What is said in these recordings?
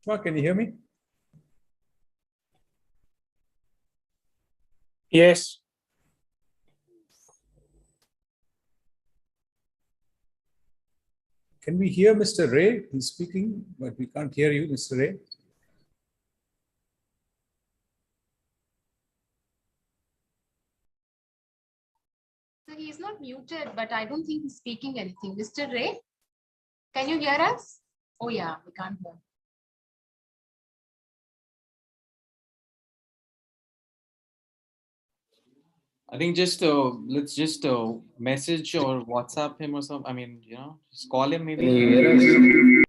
Mark, can you hear me? Yes. Can we hear Mr. Ray? He's speaking, but we can't hear you, Mr. Ray. So he's not muted, but I don't think he's speaking anything. Mr. Ray, can you hear us? Oh yeah, we can't hear. I think just let's just message or WhatsApp him or something. I mean, just call him maybe.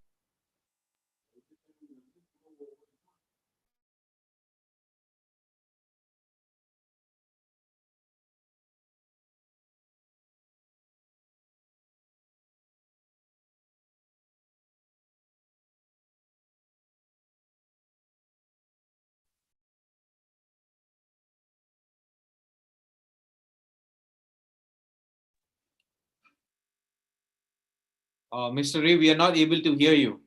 Mr. Ray, we are not able to hear you.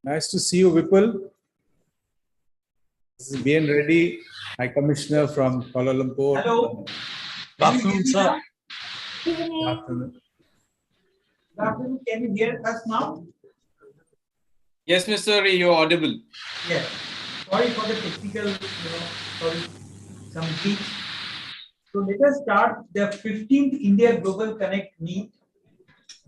Nice to see you, Vipul. This is BN Reddy, High Commissioner from Kuala Lumpur. Hello. Good afternoon, sir. Good afternoon. Can you hear us now? Yes, Mr. Ray, you're audible. Yes. Sorry for the technical, sorry, some glitch. So let us start the 15th India Global Connect meet.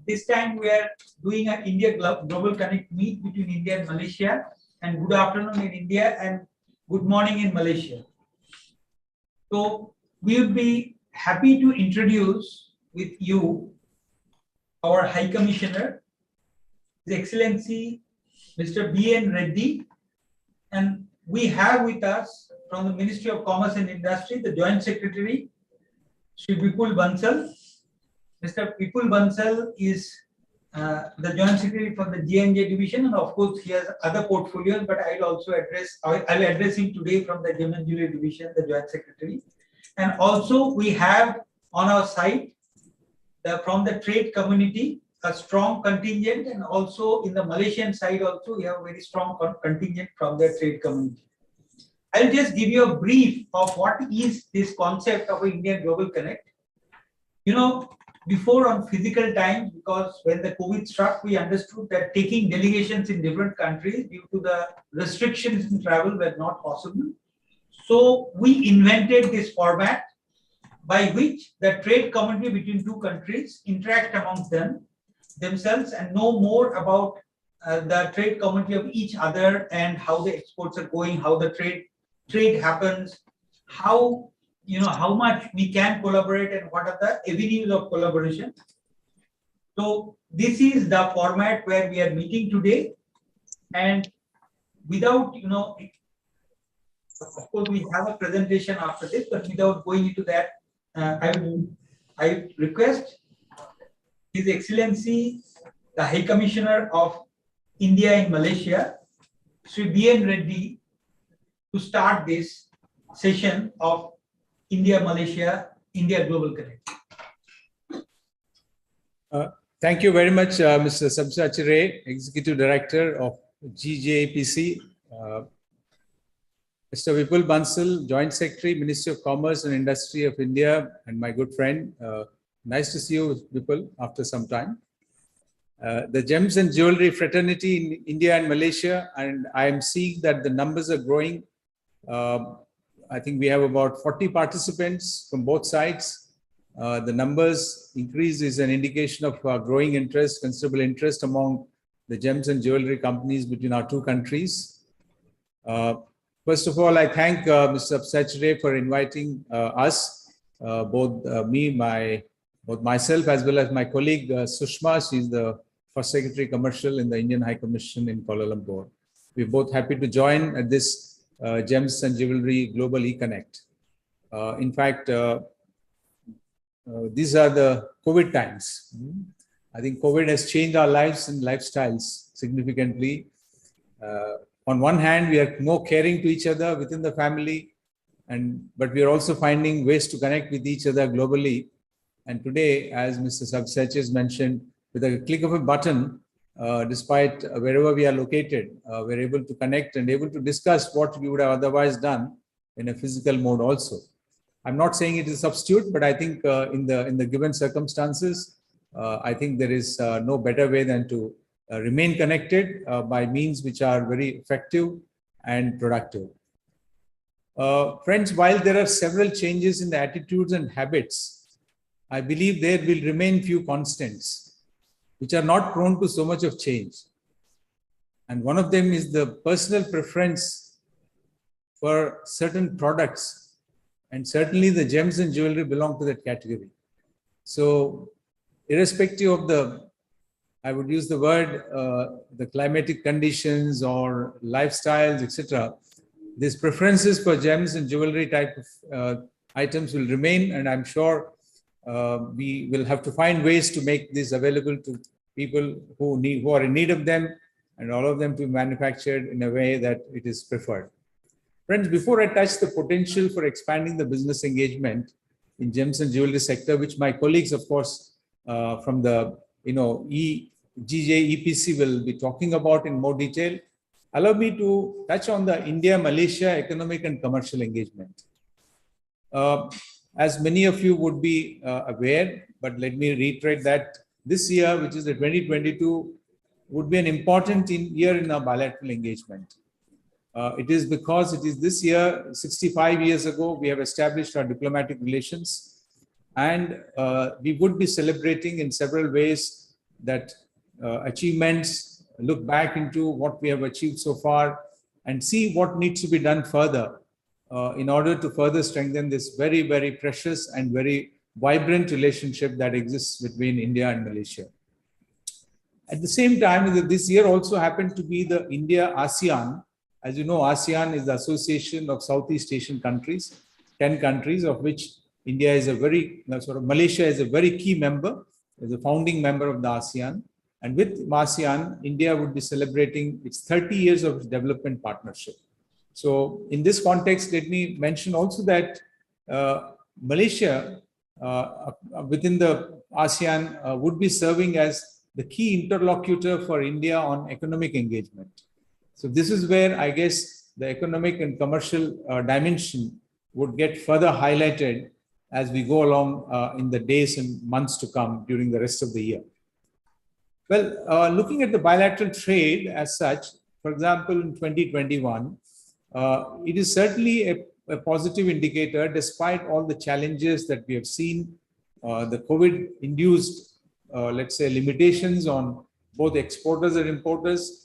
This time we are doing an India Global Connect meet between India and Malaysia. And good afternoon in India and good morning in Malaysia. So we would be happy to introduce with you our High Commissioner, His Excellency Mr. B.N. Reddy, and we have with us from the Ministry of Commerce and Industry the Joint Secretary, Sri Vipul Bansal. Mr. Vipul Bansal is the Joint Secretary for the J&J division, and of course he has other portfolios, but I'll address him today from the J&J division, the Joint Secretary. And also we have on our side from the trade community a strong contingent, and also in the Malaysian side also we have a very strong contingent from the trade community. I'll just give you a brief of what is this concept of Indian Global Connect. Before on physical times, because when the COVID struck, we understood that taking delegations in different countries due to the restrictions in travel were not possible. So we invented this format by which the trade community between two countries interact amongst themselves and know more about the trade community of each other and how the exports are going, how the trade happens, how much we can collaborate and what are the avenues of collaboration. So this is the format where we are meeting today, and without of course we have a presentation after this, but without going into that, I request His Excellency the High Commissioner of India in Malaysia, Sri B.N. Reddy, to start this session of India Global Connect. Thank you very much, Mr. Sabsachi Ray, Executive Director of GJPC. Mr. Vipul Bansal, Joint Secretary, Ministry of Commerce and Industry of India, and my good friend. Nice to see you, Vipul, after some time. The Gems and Jewelry Fraternity in India and Malaysia, and I am seeing that the numbers are growing I think we have about 40 participants from both sides. The numbers increase is an indication of growing interest, considerable interest among the gems and jewelry companies between our two countries. First of all, I thank Mr. Sachre for inviting us, both myself as well as my colleague Sushma. She's the First Secretary Commercial in the Indian High Commission in Kuala Lumpur. We're both happy to join at this Gems and Jewelry Global eConnect. In fact, these are the COVID times. I think COVID has changed our lives and lifestyles significantly. On one hand, we are more caring to each other within the family, but we are also finding ways to connect with each other globally. And today, as Mr. Sabsachis mentioned, with a click of a button, despite wherever we are located, we're able to connect and able to discuss what we would have otherwise done in a physical mode also. I'm not saying it is a substitute, but I think in the given circumstances, I think there is no better way than to remain connected by means which are very effective and productive. Friends, while there are several changes in the attitudes and habits, I believe there will remain few constants which are not prone to so much of change. And one of them is the personal preference for certain products. And certainly the gems and jewelry belong to that category. So irrespective of the, I would use the word, the climatic conditions or lifestyles, etc., these preferences for gems and jewelry type of items will remain. And I'm sure we will have to find ways to make this available to people who are in need of them, and all of them to be manufactured in a way that it is preferred. Friends, before I touch the potential for expanding the business engagement in gems and jewelry sector, which my colleagues, of course, from the GJ EPC will be talking about in more detail, allow me to touch on the India-Malaysia economic and commercial engagement. As many of you would be aware, but let me reiterate that this year, which is the 2022, would be an important year in our bilateral engagement. It is because it is this year, 65 years ago, we have established our diplomatic relations, and we would be celebrating in several ways that achievements, look back into what we have achieved so far, and see what needs to be done further in order to further strengthen this very, very precious and very vibrant relationship that exists between India and Malaysia. At the same time, this year also happened to be the India-ASEAN. As you know, ASEAN is the Association of Southeast Asian countries, 10 countries, of which India is a very, Malaysia is a very key member, is a founding member of the ASEAN. And with ASEAN, India would be celebrating its 30 years of development partnership. So in this context, let me mention also that Malaysia, within the ASEAN, would be serving as the key interlocutor for India on economic engagement. So this is where I guess the economic and commercial dimension would get further highlighted as we go along in the days and months to come during the rest of the year. Well, looking at the bilateral trade as such, for example, in 2021, it is certainly a positive indicator despite all the challenges that we have seen, the COVID-induced, let's say, limitations on both exporters and importers.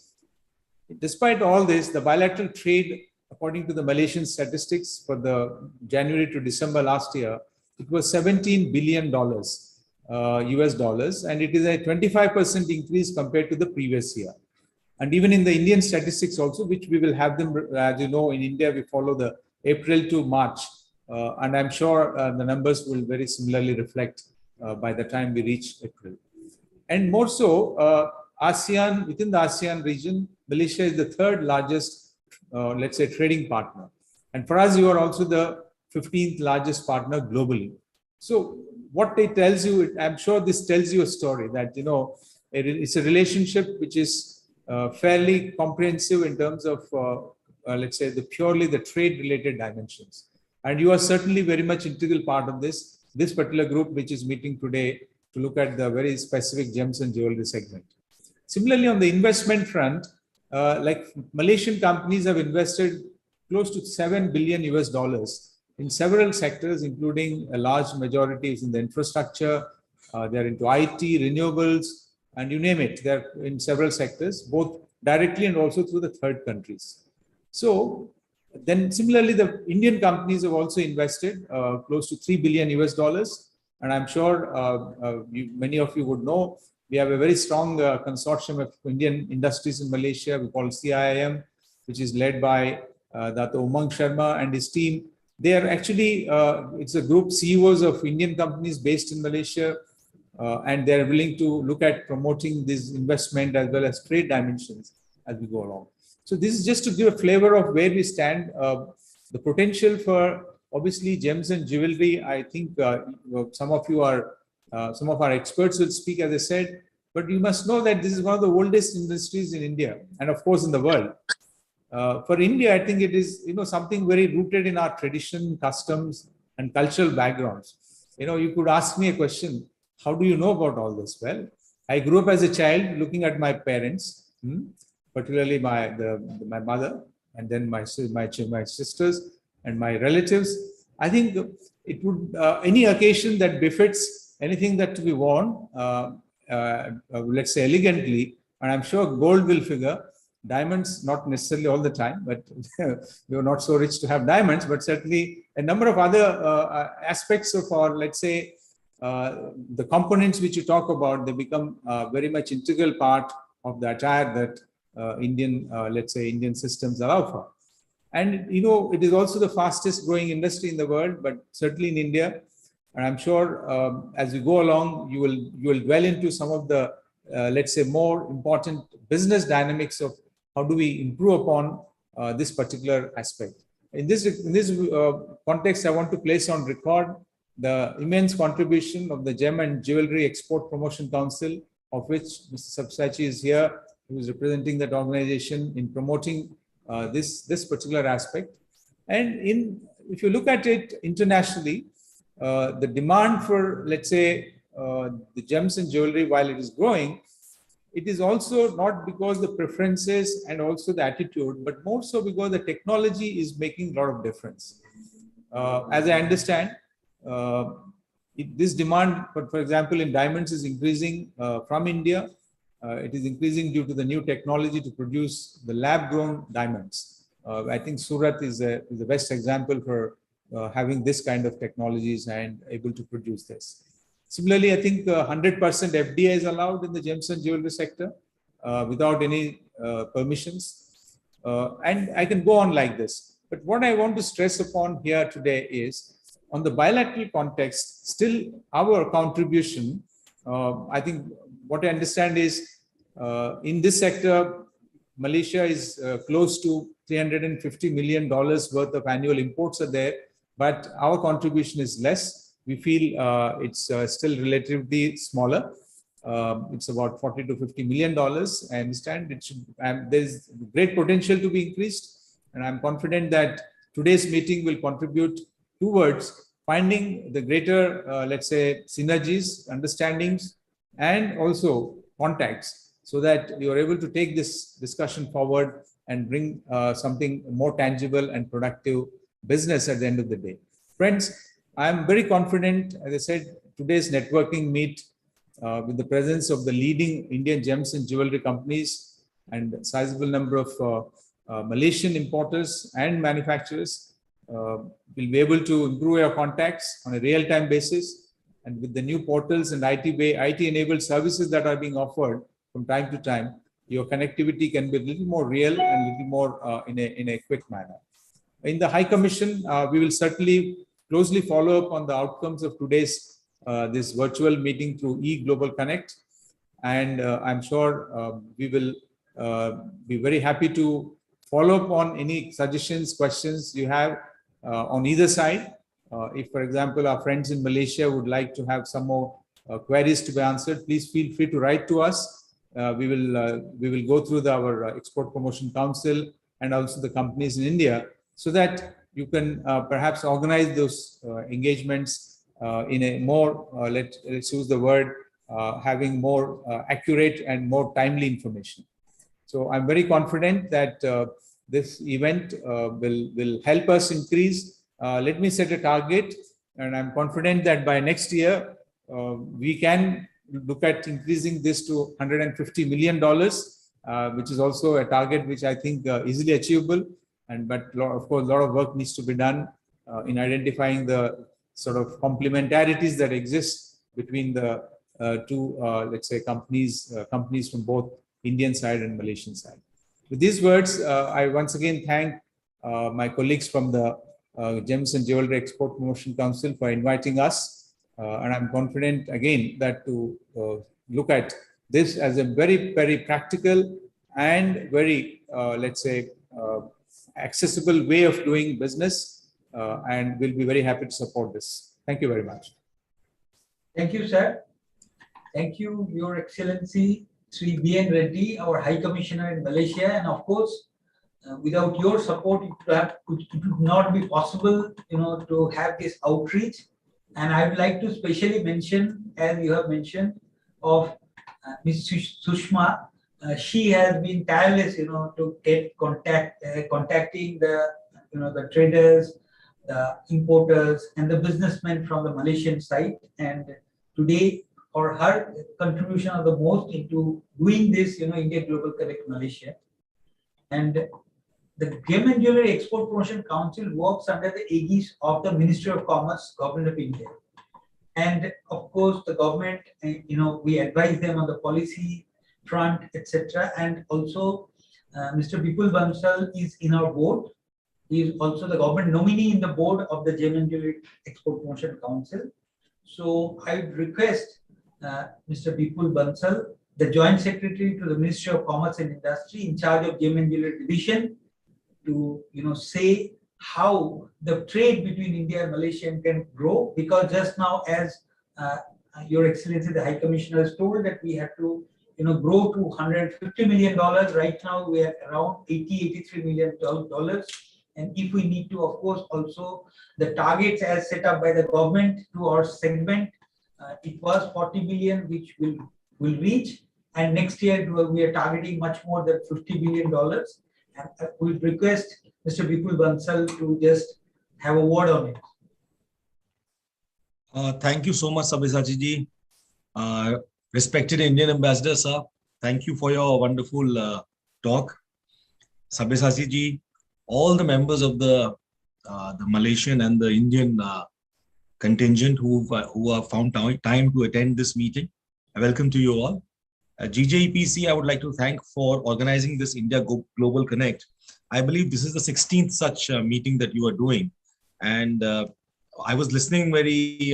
Despite all this, the bilateral trade, according to the Malaysian statistics for the January to December last year, it was $17 billion US dollars, and it is a 25% increase compared to the previous year. And even in the Indian statistics also, which we will have them, as you know, in India, we follow the April to March, and I'm sure the numbers will very similarly reflect by the time we reach April. And more so, ASEAN, within the ASEAN region, Malaysia is the third largest, let's say, trading partner. And for us, you are also the 15th largest partner globally. So what it tells you, I'm sure this tells you a story that, you know, it's a relationship which is fairly comprehensive in terms of, let's say, purely the trade-related dimensions. And you are certainly very much integral part of this particular group, which is meeting today to look at the very specific gems and jewelry segment. Similarly, on the investment front, like Malaysian companies have invested close to $7 billion in several sectors, including a large majority is in the infrastructure. They're into IT, renewables, and you name it. They're in several sectors, both directly and also through the third countries. So then similarly, the Indian companies have also invested close to $3 billion. And I'm sure many of you would know, we have a very strong consortium of Indian industries in Malaysia. We call CIIM, which is led by Dr. Umang Sharma and his team. They are actually, it's a group CEOs of Indian companies based in Malaysia, and they're willing to look at promoting this investment as well as trade dimensions as we go along. So this is just to give a flavor of where we stand. The potential for obviously gems and jewelry, I think some of you are, some of our experts will speak, as I said, but you must know that this is one of the oldest industries in India and of course in the world. For India, I think it is, something very rooted in our tradition, customs, and cultural backgrounds. You could ask me a question, how do you know about all this? Well, I grew up as a child looking at my parents, particularly my mother, and then my sisters and my relatives. I think it would, any occasion that befits anything that to be worn, let's say elegantly, and I'm sure gold will figure. Diamonds, not necessarily all the time, but we are not so rich to have diamonds, but certainly a number of other aspects of our, let's say, the components which you talk about, they become very much integral part of the attire that Indian, let's say, Indian systems allow for. And, it is also the fastest growing industry in the world, but certainly in India. And I'm sure as we go along, you will dwell into some of the, let's say, more important business dynamics of how do we improve upon this particular aspect. In this context, I want to place on record the immense contribution of the Gem and Jewelry Export Promotion Council, of which Mr. Sabsachi is here, who is representing that organization in promoting this particular aspect. And if you look at it internationally, the demand for, let's say, the gems and jewelry, while it is growing, it is also not because the preferences and also the attitude, but more so because the technology is making a lot of difference. As I understand, this demand, for example, in diamonds is increasing from India. It is increasing due to the new technology to produce the lab-grown diamonds. I think Surat is the best example for having this kind of technologies and able to produce this. Similarly, I think 100% FDI is allowed in the gems and jewelry sector without any permissions. And I can go on like this. But what I want to stress upon here today is, on the bilateral context, still our contribution, I think what I understand is in this sector, Malaysia is close to $350 million worth of annual imports are there, but our contribution is less. We feel it's still relatively smaller. It's about $40 to $50 million. I understand it should, there's great potential to be increased. And I'm confident that today's meeting will contribute towards finding the greater, let's say, synergies, understandings, and also contacts, so that you are able to take this discussion forward and bring something more tangible and productive business at the end of the day. Friends, I am very confident, as I said, today's networking meet with the presence of the leading Indian gems and jewelry companies and a sizable number of Malaysian importers and manufacturers will be able to improve your contacts on a real-time basis. And with the new portals and IT-enabled services that are being offered from time to time, your connectivity can be a little more real and a little more in a quick manner. In the High Commission, we will certainly closely follow up on the outcomes of today's this virtual meeting through eGlobal Connect. And I'm sure we will be very happy to follow up on any suggestions, questions you have on either side. If, for example, our friends in Malaysia would like to have some more queries to be answered, please feel free to write to us. We will go through our Export Promotion Council and also the companies in India, so that you can perhaps organize those engagements in a more, let's use the word, having more accurate and more timely information. So I'm very confident that this event will help us increase. Let me set a target, and I'm confident that by next year, we can look at increasing this to $150 million, which is also a target which I think easily achievable. But of course, a lot of work needs to be done in identifying the sort of complementarities that exist between the two, let's say, companies from both Indian side and Malaysian side. With these words, I once again thank my colleagues from the Gems and Jewelry Export Promotion Council for inviting us. And I'm confident again that to look at this as a very, very practical and very, let's say, accessible way of doing business, and we'll be very happy to support this. Thank you very much. Thank you, sir. Thank you, Your Excellency, Sri B.N. Reddy, our High Commissioner in Malaysia. And of course, without your support, it would not be possible, to have this outreach. And I would like to specially mention, as you have mentioned, of Ms. Sushma. She has been tireless, to get contacting the traders, the importers, and the businessmen from the Malaysian side. And today, or her contribution are the most into doing this, India Global Connect Malaysia. And the Gem and Jewelry Export Promotion Council works under the aegis of the Ministry of Commerce, Government of India. And of course, the government, we advise them on the policy front, etc. And also, Mr. Bipul Bansal is in our board. He is also the government nominee in the board of the Gem and Jewelry Export Promotion Council. So I would request Mr. Bipul Bansal, the Joint Secretary to the Ministry of Commerce and Industry in charge of Gem and Jewelry Division, to say how the trade between India and Malaysia can grow. Because just now, as Your Excellency, the High Commissioner has told, that we have to grow to $150 million. Right now, we are around $83 million. And if we need to, of course, also the targets as set up by the government to our segment, it was 40 billion, which will reach. And next year, we are targeting much more than $50 billion. And we request Mr. Bipul Bansal to just have a word on it. Thank you so much, Sabyasachi ji. Respected Indian Ambassador, sir, thank you for your wonderful talk. Sabyasachi ji, all the members of the Malaysian and the Indian contingent who have found time to attend this meeting, I welcome to you all. GJEPC, I would like to thank for organizing this India Global Connect. I believe this is the 16th such meeting that you are doing. And I was listening very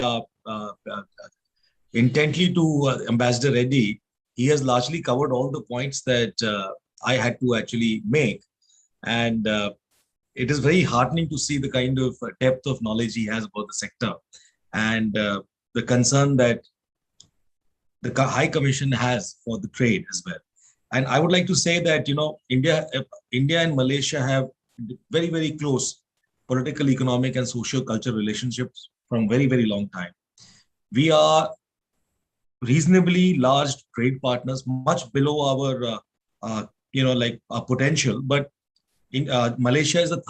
intently to Ambassador Reddy. He has largely covered all the points that I had to actually make. And it is very heartening to see the kind of depth of knowledge he has about the sector, and the concern that the High Commission has for the trade as well. And I would like to say that, India and Malaysia have very, very close political, economic, and socio-cultural relationships from very, very long time. We are reasonably large trade partners, much below our, our potential. But Malaysia is the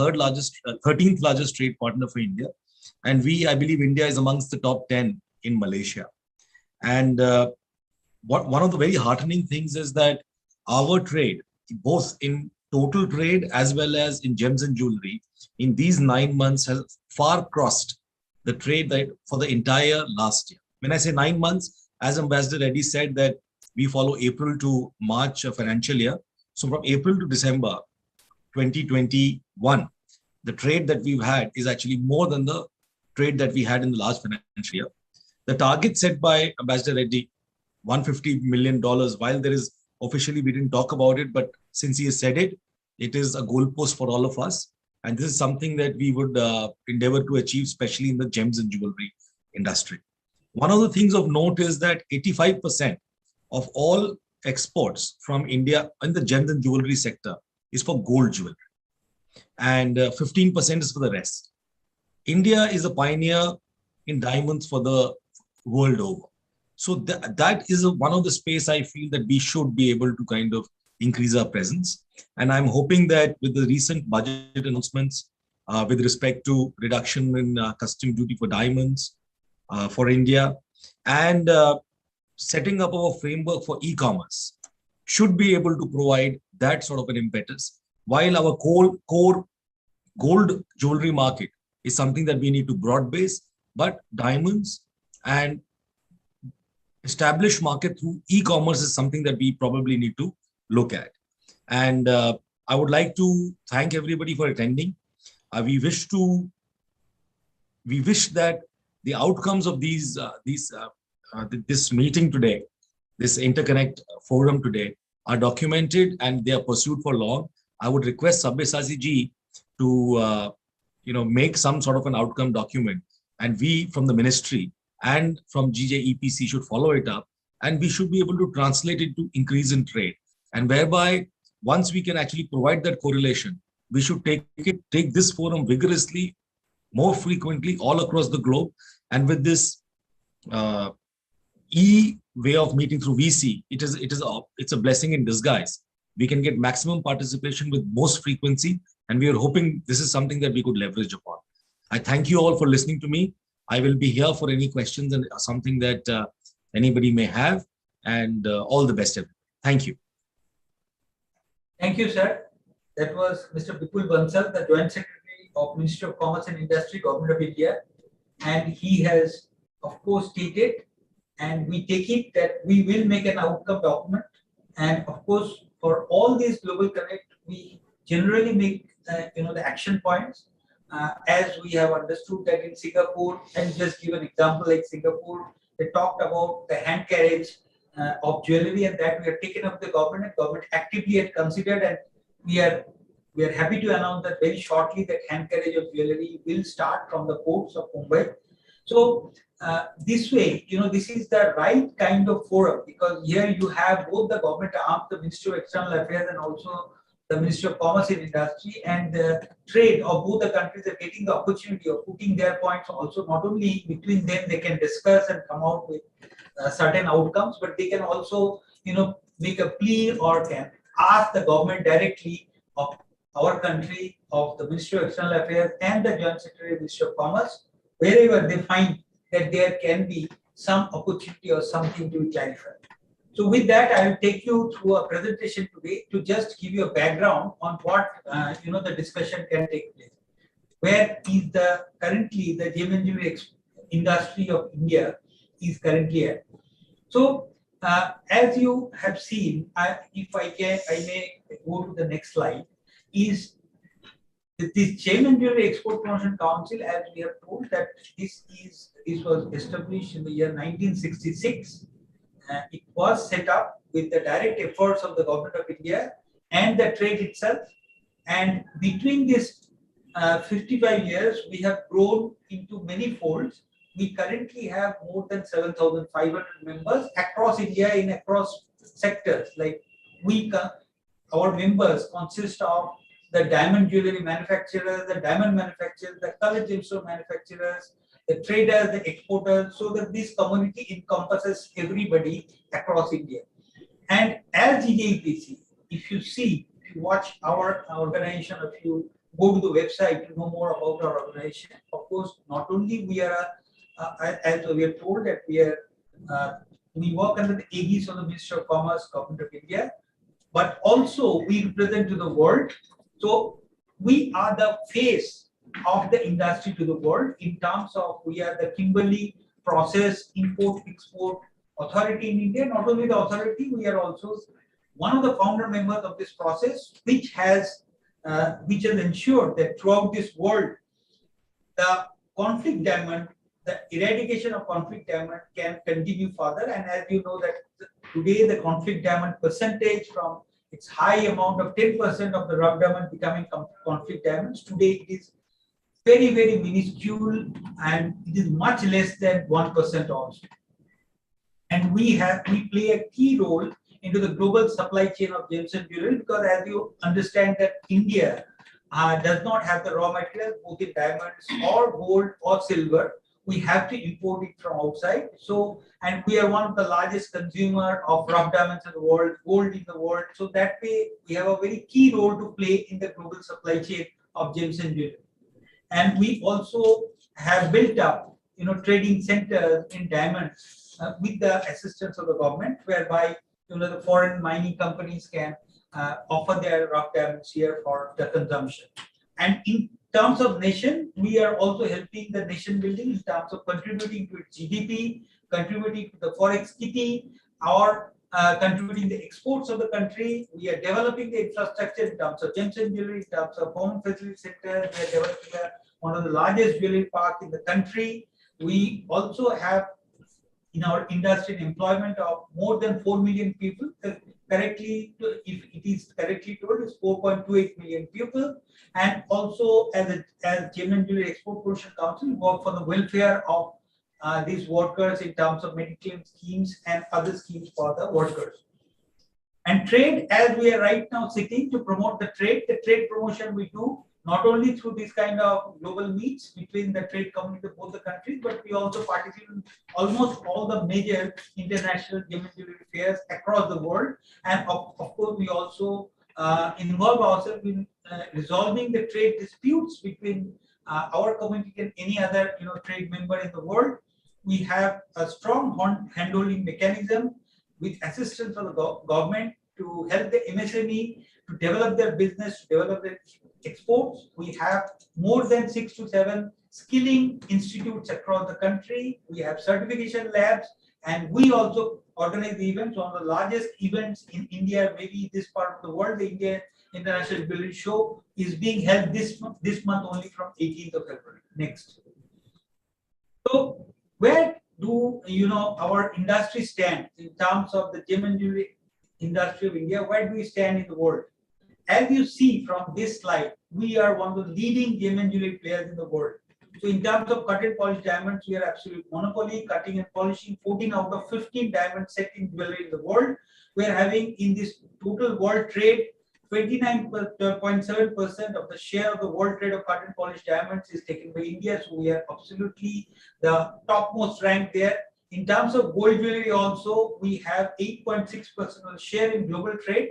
13th largest trade partner for India. And I believe India is amongst the top 10 in Malaysia. And one of the very heartening things is that our trade, both in total trade as well as in gems and jewelry, in these 9 months has far crossed the trade that for the entire last year. When I say 9 months, as Ambassador Reddy said, that we follow April to March financial year. So from April to December 2021, the trade that we've had is actually more than the trade that we had in the last financial year. The target set by Ambassador Reddy, $150 million, while there is officially, we didn't talk about it, but since he has said it, it is a goalpost for all of us. And this is something that we would endeavor to achieve, especially in the gems and jewelry industry. One of the things of note is that 85% of all exports from India in the gems and jewelry sector is for gold jewelry. And 15% is for the rest. India is a pioneer in diamonds for the world over. So that is one of the space I feel that we should be able to kind of increase our presence. And I'm hoping that with the recent budget announcements with respect to reduction in custom duty for diamonds for India and setting up our framework for e-commerce should be able to provide that sort of an impetus. While our core gold jewelry market is something that we need to broad base, but diamonds and established market through e-commerce is something that we probably need to look at. And I would like to thank everybody for attending. We wish that the outcomes of this meeting today, this interconnect forum today, are documented and they are pursued for long. I would request Sabyasachi ji to make some sort of an outcome document, and we from the ministry and from GJEPC should follow it up, and we should be able to translate it to increase in trade, and whereby once we can actually provide that correlation, we should take this forum vigorously, more frequently all across the globe. And with this way of meeting through VC, it's a blessing in disguise. We can get maximum participation with most frequency, and we are hoping this is something that we could leverage upon. I thank you all for listening to me. I will be here for any questions and something that anybody may have, and all the best. Thank you. Thank you, sir. That was Mr. Bipul Bansal, the Joint Secretary of Ministry of Commerce and Industry, Government of India. And he has, of course, stated, and we take it that we will make an outcome document. And of course, for all these global connect, we generally make the action points. As we have understood that in Singapore, and just give an example like Singapore, they talked about the hand carriage of jewelry, and that we have taken up the government, and government actively had considered, and we are happy to announce that very shortly that hand carriage of jewelry will start from the ports of Mumbai. So this way, this is the right kind of forum, because here you have both the government arm, the Ministry of External Affairs, and also the Ministry of Commerce and Industry, and the trade of both the countries are getting the opportunity of putting their points also. Not only between them, they can discuss and come out with certain outcomes, but they can also, make a plea or can ask the government directly of our country, of the Ministry of External Affairs and the Joint Secretary of Ministry of Commerce, wherever they find that there can be some opportunity or something to be clarified. So with that, I will take you through a presentation today to just give you a background on what the discussion can take place. Where is currently the gem and jewelry industry of India is currently at. So as you have seen, if I may go to the next slide, is this Gem and Jewelry Export Promotion Council, as we have told that this was established in the year 1966. It was set up with the direct efforts of the Government of India and the trade itself. And between these 55 years, we have grown into many folds. We currently have more than 7,500 members across India in across sectors. Like our members consist of the diamond jewelry manufacturers, the diamond manufacturers, the colored gemstone manufacturers, the traders, the exporters, so that this community encompasses everybody across India. And as GJEPC, if you watch our organization, if you go to the website to know more about our organization, of course, not only we are, as we are told that we work under the aegis of the Ministry of Commerce, Government of India, but also we represent to the world. So we are the face of the industry to the world in terms of we are the Kimberley Process Import Export Authority in India. Not only the authority, we are also one of the founder members of this process, which has ensured that throughout this world, the conflict diamond, the eradication of conflict diamond can continue further. And as you know that today the conflict diamond percentage from its high amount of 10% of the rough diamond becoming conflict diamonds, today it is very, very minuscule, and it is much less than 1% also. And we play a key role into the global supply chain of gems and jewelry, because as you understand that India does not have the raw materials, both in diamonds or gold or silver, we have to import it from outside. So, and we are one of the largest consumer of rough diamonds in the world, gold in the world. So that way, we have a very key role to play in the global supply chain of gems and jewelry. And we also have built up, trading centers in diamonds with the assistance of the government, whereby the foreign mining companies can offer their rough diamonds here for the consumption. And in terms of nation, we are also helping the nation building in terms of contributing to its GDP, contributing to the forex kitty, or contributing the exports of the country. We are developing the infrastructure in terms of gems and jewelry, in terms of home facility sector. We are developing one of the largest jewelry parks in the country. We also have in our industry employment of more than 4 million people. Correctly, if it is correctly told, is 4.28 million people. And also, as Gem and Jewelry Export Promotion Council, work for the welfare of these workers in terms of medical schemes and other schemes for the workers. And trade, as we are right now sitting to promote the trade promotion we do not only through this kind of global meets between the trade community of both the countries, but we also participate in almost all the major international gem and jewelry fairs across the world. And of course, we also involve ourselves in resolving the trade disputes between our community and any other trade member in the world. We have a strong handholding mechanism with assistance of the government to help the MSME to develop their business, to develop their exports. We have more than 6 to 7 skilling institutes across the country. We have certification labs, and we also organize events. One of the largest events in India, maybe this part of the world, the India International Jewelry Show, is being held this month only from 18th of February. Next. So, where do our industry stand in terms of the gem and jewelry industry of India? Where do we stand in the world? As you see from this slide, we are one of the leading gem and jewelry players in the world. So in terms of cut and polished diamonds, we are absolute monopoly, cutting and polishing 14 out of 15 diamond set in jewelry in the world. We are having in this total world trade, 29.7% of the share of the world trade of cut and polished diamonds is taken by India. So we are absolutely the topmost rank there. In terms of gold jewelry also, we have 8.6% of the share in global trade.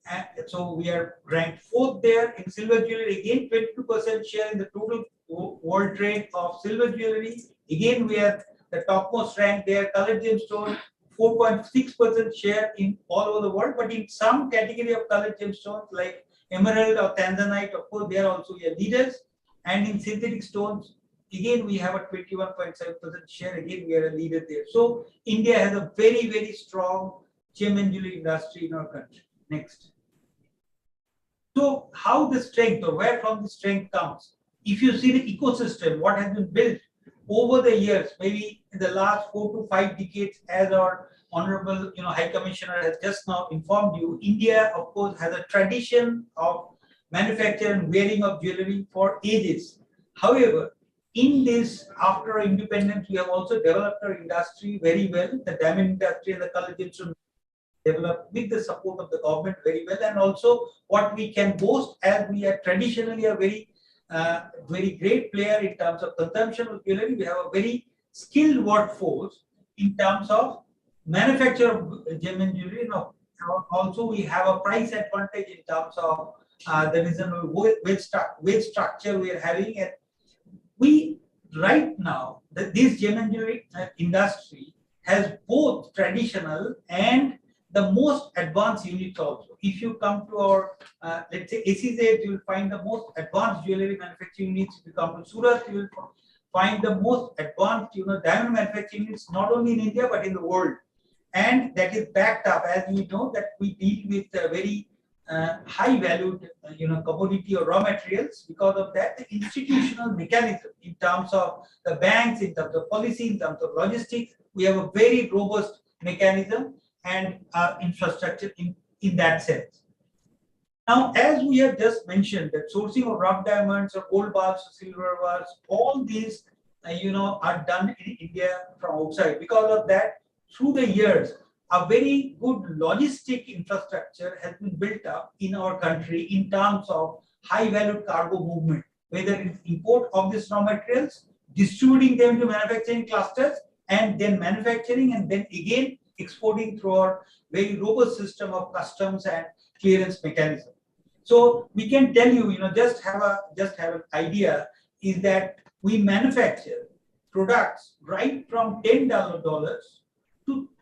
And so we are ranked 4th there. In silver jewelry, again 22% share in the total world trade of silver jewelry. Again, we are the topmost rank there. Colored gemstone, 4.6% share in all over the world. But in some category of colored gemstones like emerald or tanzanite, of course, they are also we are leaders. And in synthetic stones, again, we have a 21.7% share. Again, we are a leader there. So India has a very, very strong gem and jewelry industry in our country. Next. So how the strength or where from the strength comes? If you see the ecosystem, what has been built over the years, maybe in the last 4 to 5 decades, as our Honorable High Commissioner has just now informed you, India, of course, has a tradition of manufacture and wearing of jewelry for ages. However, in this, after our independence, we have also developed our industry very well. The diamond industry and the color gemstone developed with the support of the government very well. And also what we can boast, as we are traditionally a very great player in terms of consumption of jewelry. We have a very skilled workforce in terms of manufacture of gem and jewelry. Also, we have a price advantage in terms of the reasonable wage structure we are having. And we right now, this gem and jewelry industry has both traditional and the most advanced units also. If you come to our, let's say, SEZ, you will find the most advanced jewelry manufacturing units. If you come to Surat, you will find the most advanced, diamond manufacturing units, not only in India, but in the world. And that is backed up, as we know, that we deal with very high valued, commodity or raw materials. Because of that, the institutional mechanism in terms of the banks, in terms of policy, in terms of logistics, we have a very robust mechanism and infrastructure in that sense. Now, as we have just mentioned, that sourcing of rough diamonds or gold bars or silver bars, all these, are done in India from outside. Because of that, through the years, a very good logistic infrastructure has been built up in our country in terms of high-valued cargo movement, whether it's import of these raw materials, distributing them to manufacturing clusters, and then manufacturing, and then again exporting through our very robust system of customs and clearance mechanism. So we can tell you, just have an idea, is that we manufacture products right from $10 to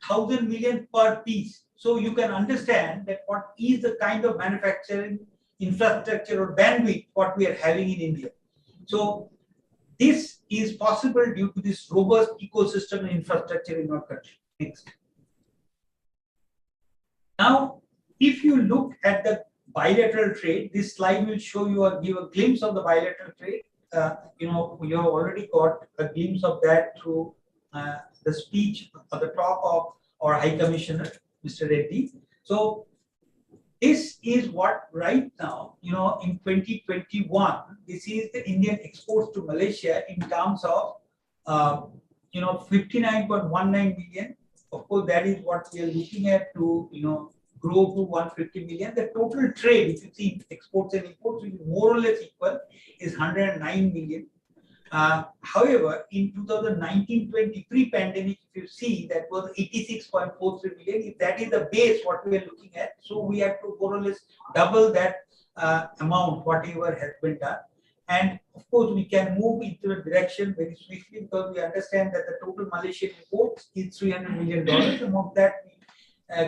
1,000 million per piece. So you can understand that what is the kind of manufacturing infrastructure or bandwidth what we are having in India. So this is possible due to this robust ecosystem and infrastructure in our country. Next. Now, if you look at the bilateral trade, this slide will show you or give a glimpse of the bilateral trade. You have already got a glimpse of that through the speech or the talk of our High Commissioner, Mr. Reddy. So this is what right now, in 2021, this is the Indian exports to Malaysia in terms of, 59.19 million. Of course, that is what we are looking at to, grow to 150 million. The total trade, if you see exports and imports, which is more or less equal, is 109 million. However, in 2019-20 pre-pandemic, if you see, that was 86.43 million. If that is the base what we are looking at, so we have to more or less double that amount, whatever has been done. And of course, we can move into a direction very swiftly because we understand that the total Malaysian imports is $300 million. Among that, we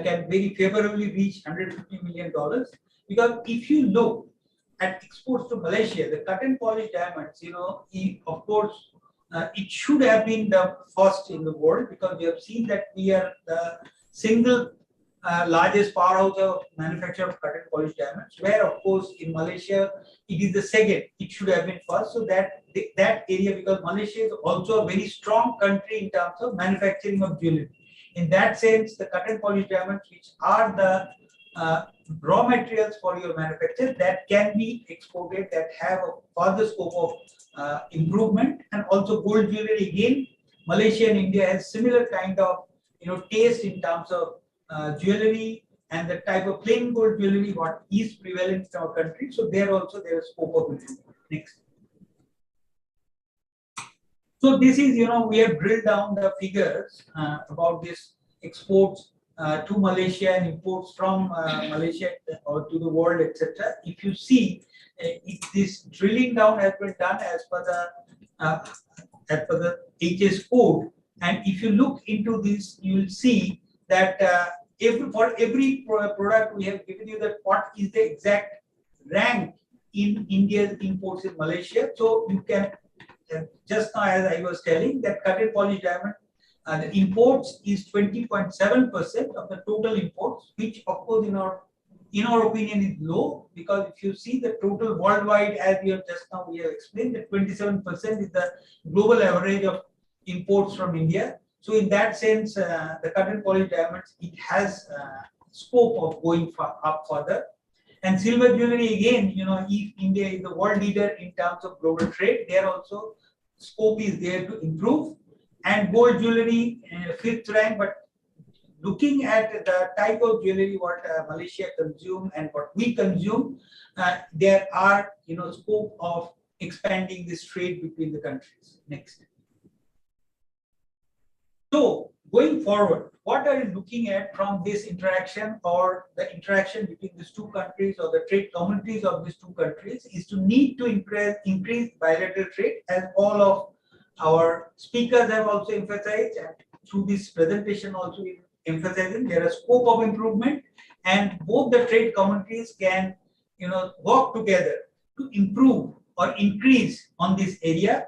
can very favorably reach $150 million. Because if you look at exports to Malaysia, the cut and polish diamonds, of course, it should have been the first in the world because we have seen that we are the single largest powerhouse of manufacture of cut and polish diamonds, where of course in Malaysia it is the second. It should have been first. So that area, because Malaysia is also a very strong country in terms of manufacturing of jewelry. In that sense, the cut and polish diamonds, which are the raw materials for your manufacture, that can be exported, that have a further scope of improvement. And also gold jewelry, again, Malaysia and India has similar kind of taste in terms of jewelry and the type of plain gold jewelry what is prevalent in our country. So there also there is scope of improvement. Next. So this is, we have drilled down the figures about this exports to Malaysia and imports from Malaysia or to the world, etc. If you see, this drilling down has been done as per the HS code, and if you look into this, you will see that for every product we have given you that what is the exact rank in India's imports in Malaysia. So you can just now, as I was telling, that cut and polish diamond, the imports is 20.7% of the total imports, which of course in our opinion is low, because if you see the total worldwide, as we have explained, that 27% is the global average of imports from India. So in that sense, the cut and polish diamonds, it has scope of going up further. And silver jewelry, again, if India is the world leader in terms of global trade, there also scope is there to improve. And gold jewelry, 5th rank, but looking at the type of jewelry what Malaysia consume and what we consume, there are scope of expanding this trade between the countries. Next. So going forward, what are you looking at from this interaction or the interaction between these two countries or the trade communities of these two countries is to need to increase bilateral trade, as all of our speakers have also emphasized, and through this presentation also emphasizing there is scope of improvement, and both the trade communities can work together to improve or increase on this area.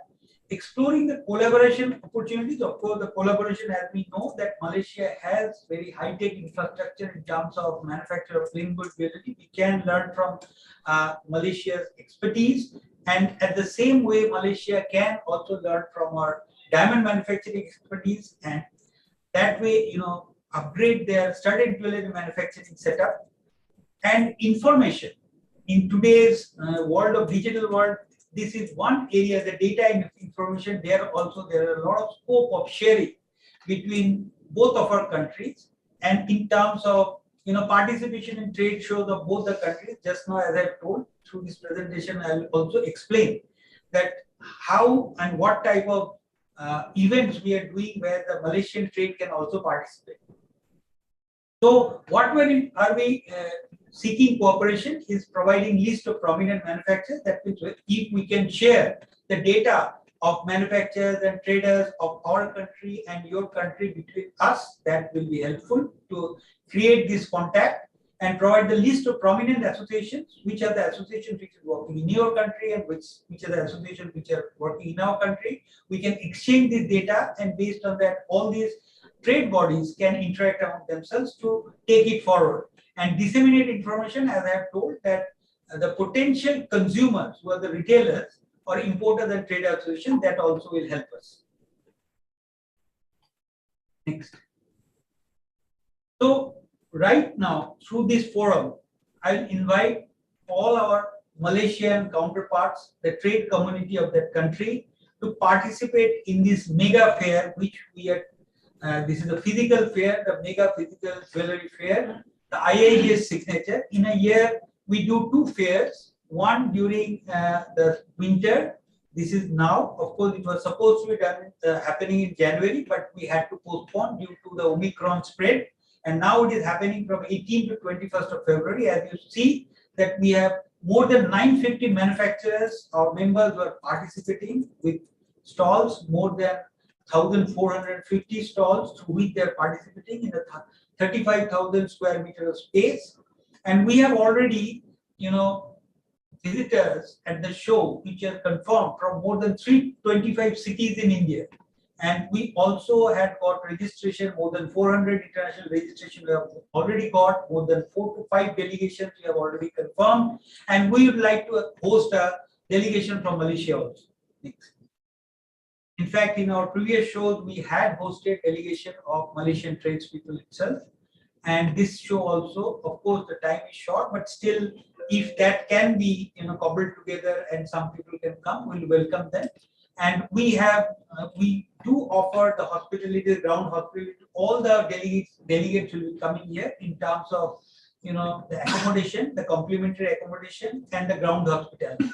Exploring the collaboration opportunities. Of course, the collaboration, as we know, that Malaysia has very high-tech infrastructure in terms of manufacture of plain gold jewelry. We can learn from Malaysia's expertise, and at the same way, Malaysia can also learn from our diamond manufacturing expertise, and that way, upgrade their studded jewelry manufacturing setup. And information in today's world of digital world, this is one area, the data and information. There also there are a lot of scope of sharing between both of our countries, and in terms of participation in trade shows of both the countries. Just now, as I've told through this presentation, I will also explain that how and what type of events we are doing where the Malaysian trade can also participate. So what are we seeking cooperation is providing list of prominent manufacturers that if we can share the data of manufacturers and traders of our country and your country between us, that will be helpful to create this contact and provide the list of prominent associations, which are the associations which are working in your country and which are the associations which are working in our country. We can exchange this data, and based on that, all these trade bodies can interact among themselves to take it forward and disseminate information, as I have told, that the potential consumers who are the retailers or importers and trade associations, that also will help us. Next. So right now, through this forum, I'll invite all our Malaysian counterparts, the trade community of that country, to participate in this mega fair, which we are. This is a physical fair, the mega physical jewelry fair, the IIGS signature. In a year, we do 2 fairs, one during the winter. This is now, of course, it was supposed to be done, happening in January, but we had to postpone due to the Omicron spread. And now it is happening from 18th to 21st of February. As you see that we have more than 950 manufacturers or members who are participating with stalls, more than 1,450 stalls through which they are participating in a 35,000 square meter of space. And we have already, visitors at the show which are confirmed from more than 325 cities in India. And we also had got registration, more than 400 international registration we have already got, more than 4 to 5 delegations we have already confirmed. And we would like to host a delegation from Malaysia also. Next. In fact, in our previous shows, we had hosted delegation of Malaysian tradespeople itself. And this show also, of course, the time is short, but still, if that can be cobbled together and some people can come, we'll welcome them. And we do offer the hospitality, the ground hospitality to all the delegates will be coming here in terms of the accommodation, the complimentary accommodation, and the ground hospitality.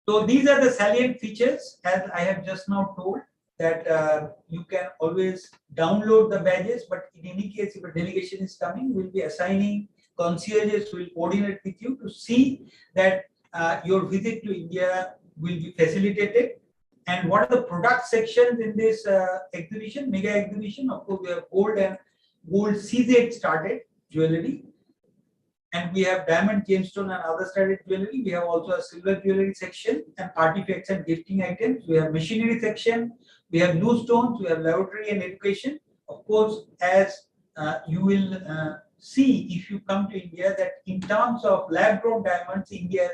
So these are the salient features, as I have just now told, that you can always download the badges, but in any case, if a delegation is coming, we'll be assigning concierges who will coordinate with you to see that your visit to India will be facilitated. And what are the product sections in this exhibition, mega exhibition? Of course, we have gold and gold CZ started jewelry. And we have diamond, gemstone, and other studded jewelry. We have also a silver jewelry section and artifacts and gifting items. We have machinery section. We have loose stones. We have laboratory and education. Of course, as you will see if you come to India, that in terms of lab-grown diamonds, India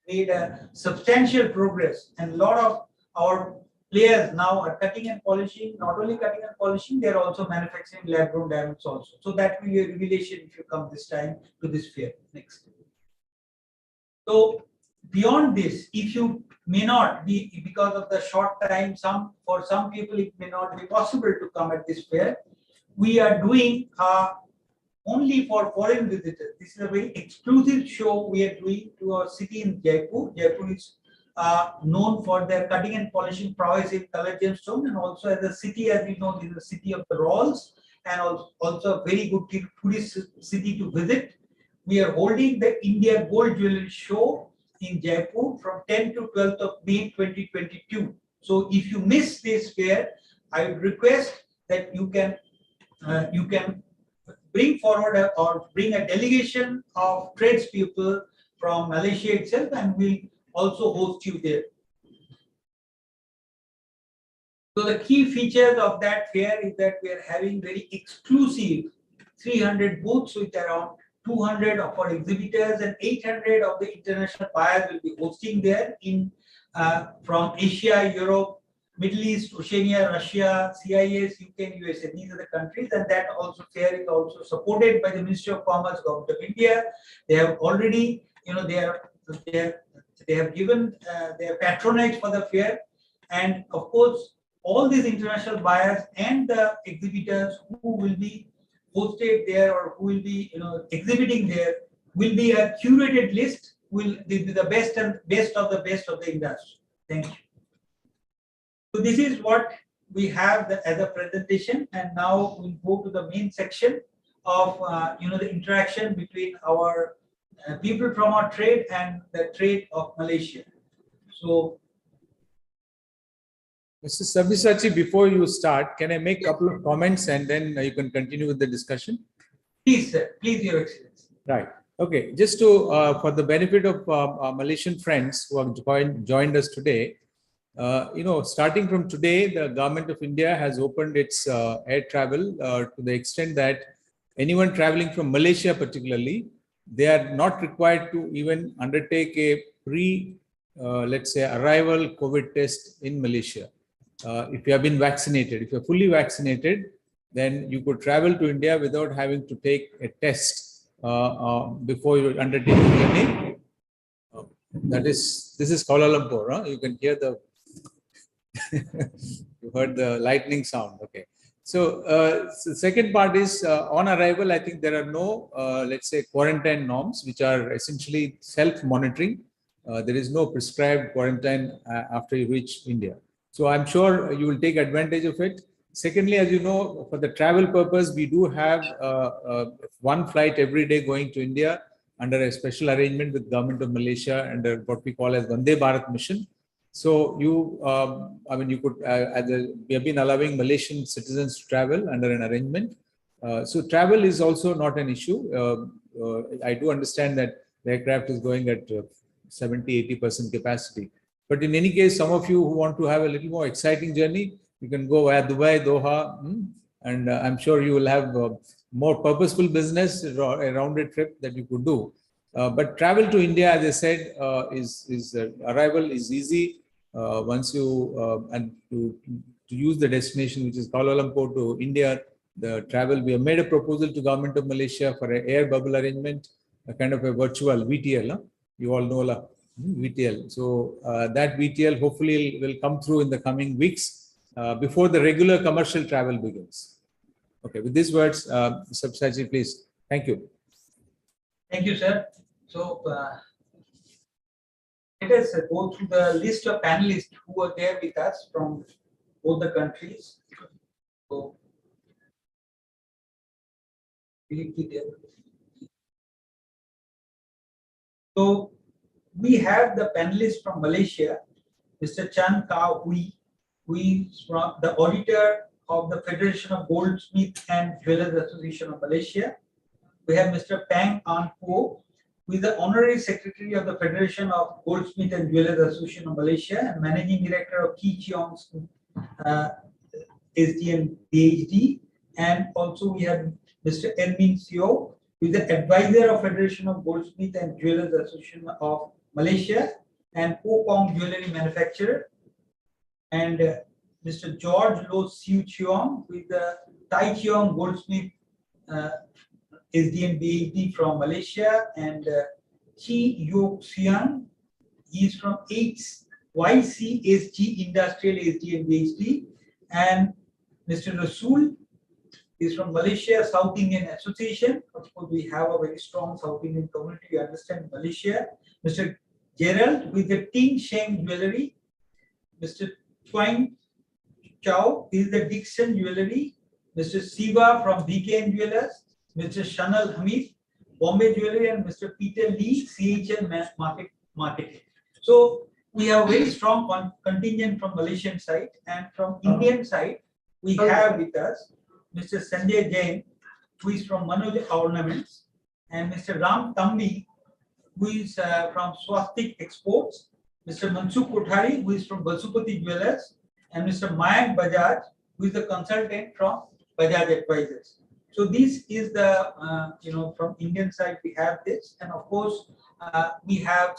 made a substantial progress, and a lot of our players now are cutting and polishing. Not only cutting and polishing, they are also manufacturing lab-grown diamonds also. So that will be a revelation if you come this time to this fair. Next. So beyond this, if you may not be, because of the short time, for some people it may not be possible to come at this fair. We are doing only for foreign visitors. This is a very exclusive show we are doing to our city in Jaipur. Jaipur is known for their cutting and polishing prowess in colored gemstone, and also as a city, as we know, this is a city of the Rolls, and also a very good tourist city to visit. We are holding the India Gold Jewelry Show in Jaipur from 10 to 12th of May 2022. So if you miss this fair, I would request that you can bring forward or bring a delegation of tradespeople from Malaysia itself, and we'll also host you there. So the key features of that fair is that we are having very exclusive 300 booths with around 200 of our exhibitors, and 800 of the international buyers will be hosting there from Asia, Europe, Middle East, Oceania, Russia, CIS, UK, and USA. These are the countries, and that also fair is also supported by the Ministry of Commerce, Government of India. They have already, they have given their patronage for the fair, and of course, all these international buyers and the exhibitors who will be hosted there or who will be exhibiting there will be a curated list. Will be the best of the industry. Thank you. So this is what we have as a presentation, and now we go to the main section of the interaction between our people from our trade and the trade of Malaysia. So, Mr. Sabyasachi, before you start, can I make a couple of comments and then you can continue with the discussion? please, sir, please, Your Excellency. Right. Okay. Just to for the benefit of our Malaysian friends who have joined us today, starting from today, the government of India has opened its air travel to the extent that anyone traveling from Malaysia, particularly, they are not required to even undertake a let's say, arrival COVID test in Malaysia. If you have been vaccinated, if you're fully vaccinated, then you could travel to India without having to take a test before you undertake the journey. This is Kuala Lumpur. Huh? You can hear you heard the lightning sound. Okay. So the second part is on arrival, I think there are no, let's say, quarantine norms, which are essentially self-monitoring. There is no prescribed quarantine after you reach India. So I'm sure you will take advantage of it. Secondly, as you know, for the travel purpose, we do have one flight every day going to India under a special arrangement with Government of Malaysia under what we call as Vande Bharat mission. So you could, we have been allowing Malaysian citizens to travel under an arrangement. So travel is also not an issue. I do understand that the aircraft is going at 70-80% capacity. But in any case, some of you who want to have a little more exciting journey, you can go via Dubai, Doha, and I'm sure you will have more purposeful business, a rounded trip that you could do. But travel to India, as I said, arrival is easy once you and to use the destination, which is Kuala Lumpur to India. The travel, we have made a proposal to Government of Malaysia for an air bubble arrangement, a kind of a virtual VTL. You all know VTL. So that VTL hopefully will come through in the coming weeks before the regular commercial travel begins. Okay, with these words, Sabyasachi, please. Thank you. Thank you, sir. So let us go through the list of panelists who are there with us from both the countries. So, we have the panelist from Malaysia, Mr. Chan Kau Hui, who is from the auditor of the Federation of Goldsmith and Jewelers Association of Malaysia. We have Mr. Pang An Po, who is the Honorary Secretary of the Federation of Goldsmith and Jewelers Association of Malaysia and Managing Director of Kee Cheong's SDM PhD. And also we have Mr. Ermin Seo, who is the Advisor of Federation of Goldsmith and Jewelers Association of Malaysia and Kopong Jewelry Manufacturer. And Mr. George Lo Siu Cheong, who is the Tai Cheong Goldsmith SDM PhD from Malaysia, and Chi Yok Sian, he is from YCSG Industrial SDM PhD, and Mr. Rasul is from Malaysia South Indian Association. Of course, we have a very strong South Indian community. We understand Malaysia. Mr. Gerald with the Ting Sheng Jewelry. Mr. Twine Chow is the Dixon Jewelry. Mr. Siva from BKN Jewelers. Mr. Shanal Hamid, Bombay Jewelry, and Mr. Peter Lee, CHL Marketing. So we have a very strong contingent from Malaysian side, and from Indian side, we have with us Mr. Sanjay Jain, who is from Manoj Ornaments, and Mr. Ram Tambi, who is from Swastik Exports, Mr. Mansukh Kothari, who is from Basupati Jewelers, and Mr. Mayank Bajaj, who is the consultant from Bajaj Advisors. So this is the, from Indian side, we have this. And of course, we have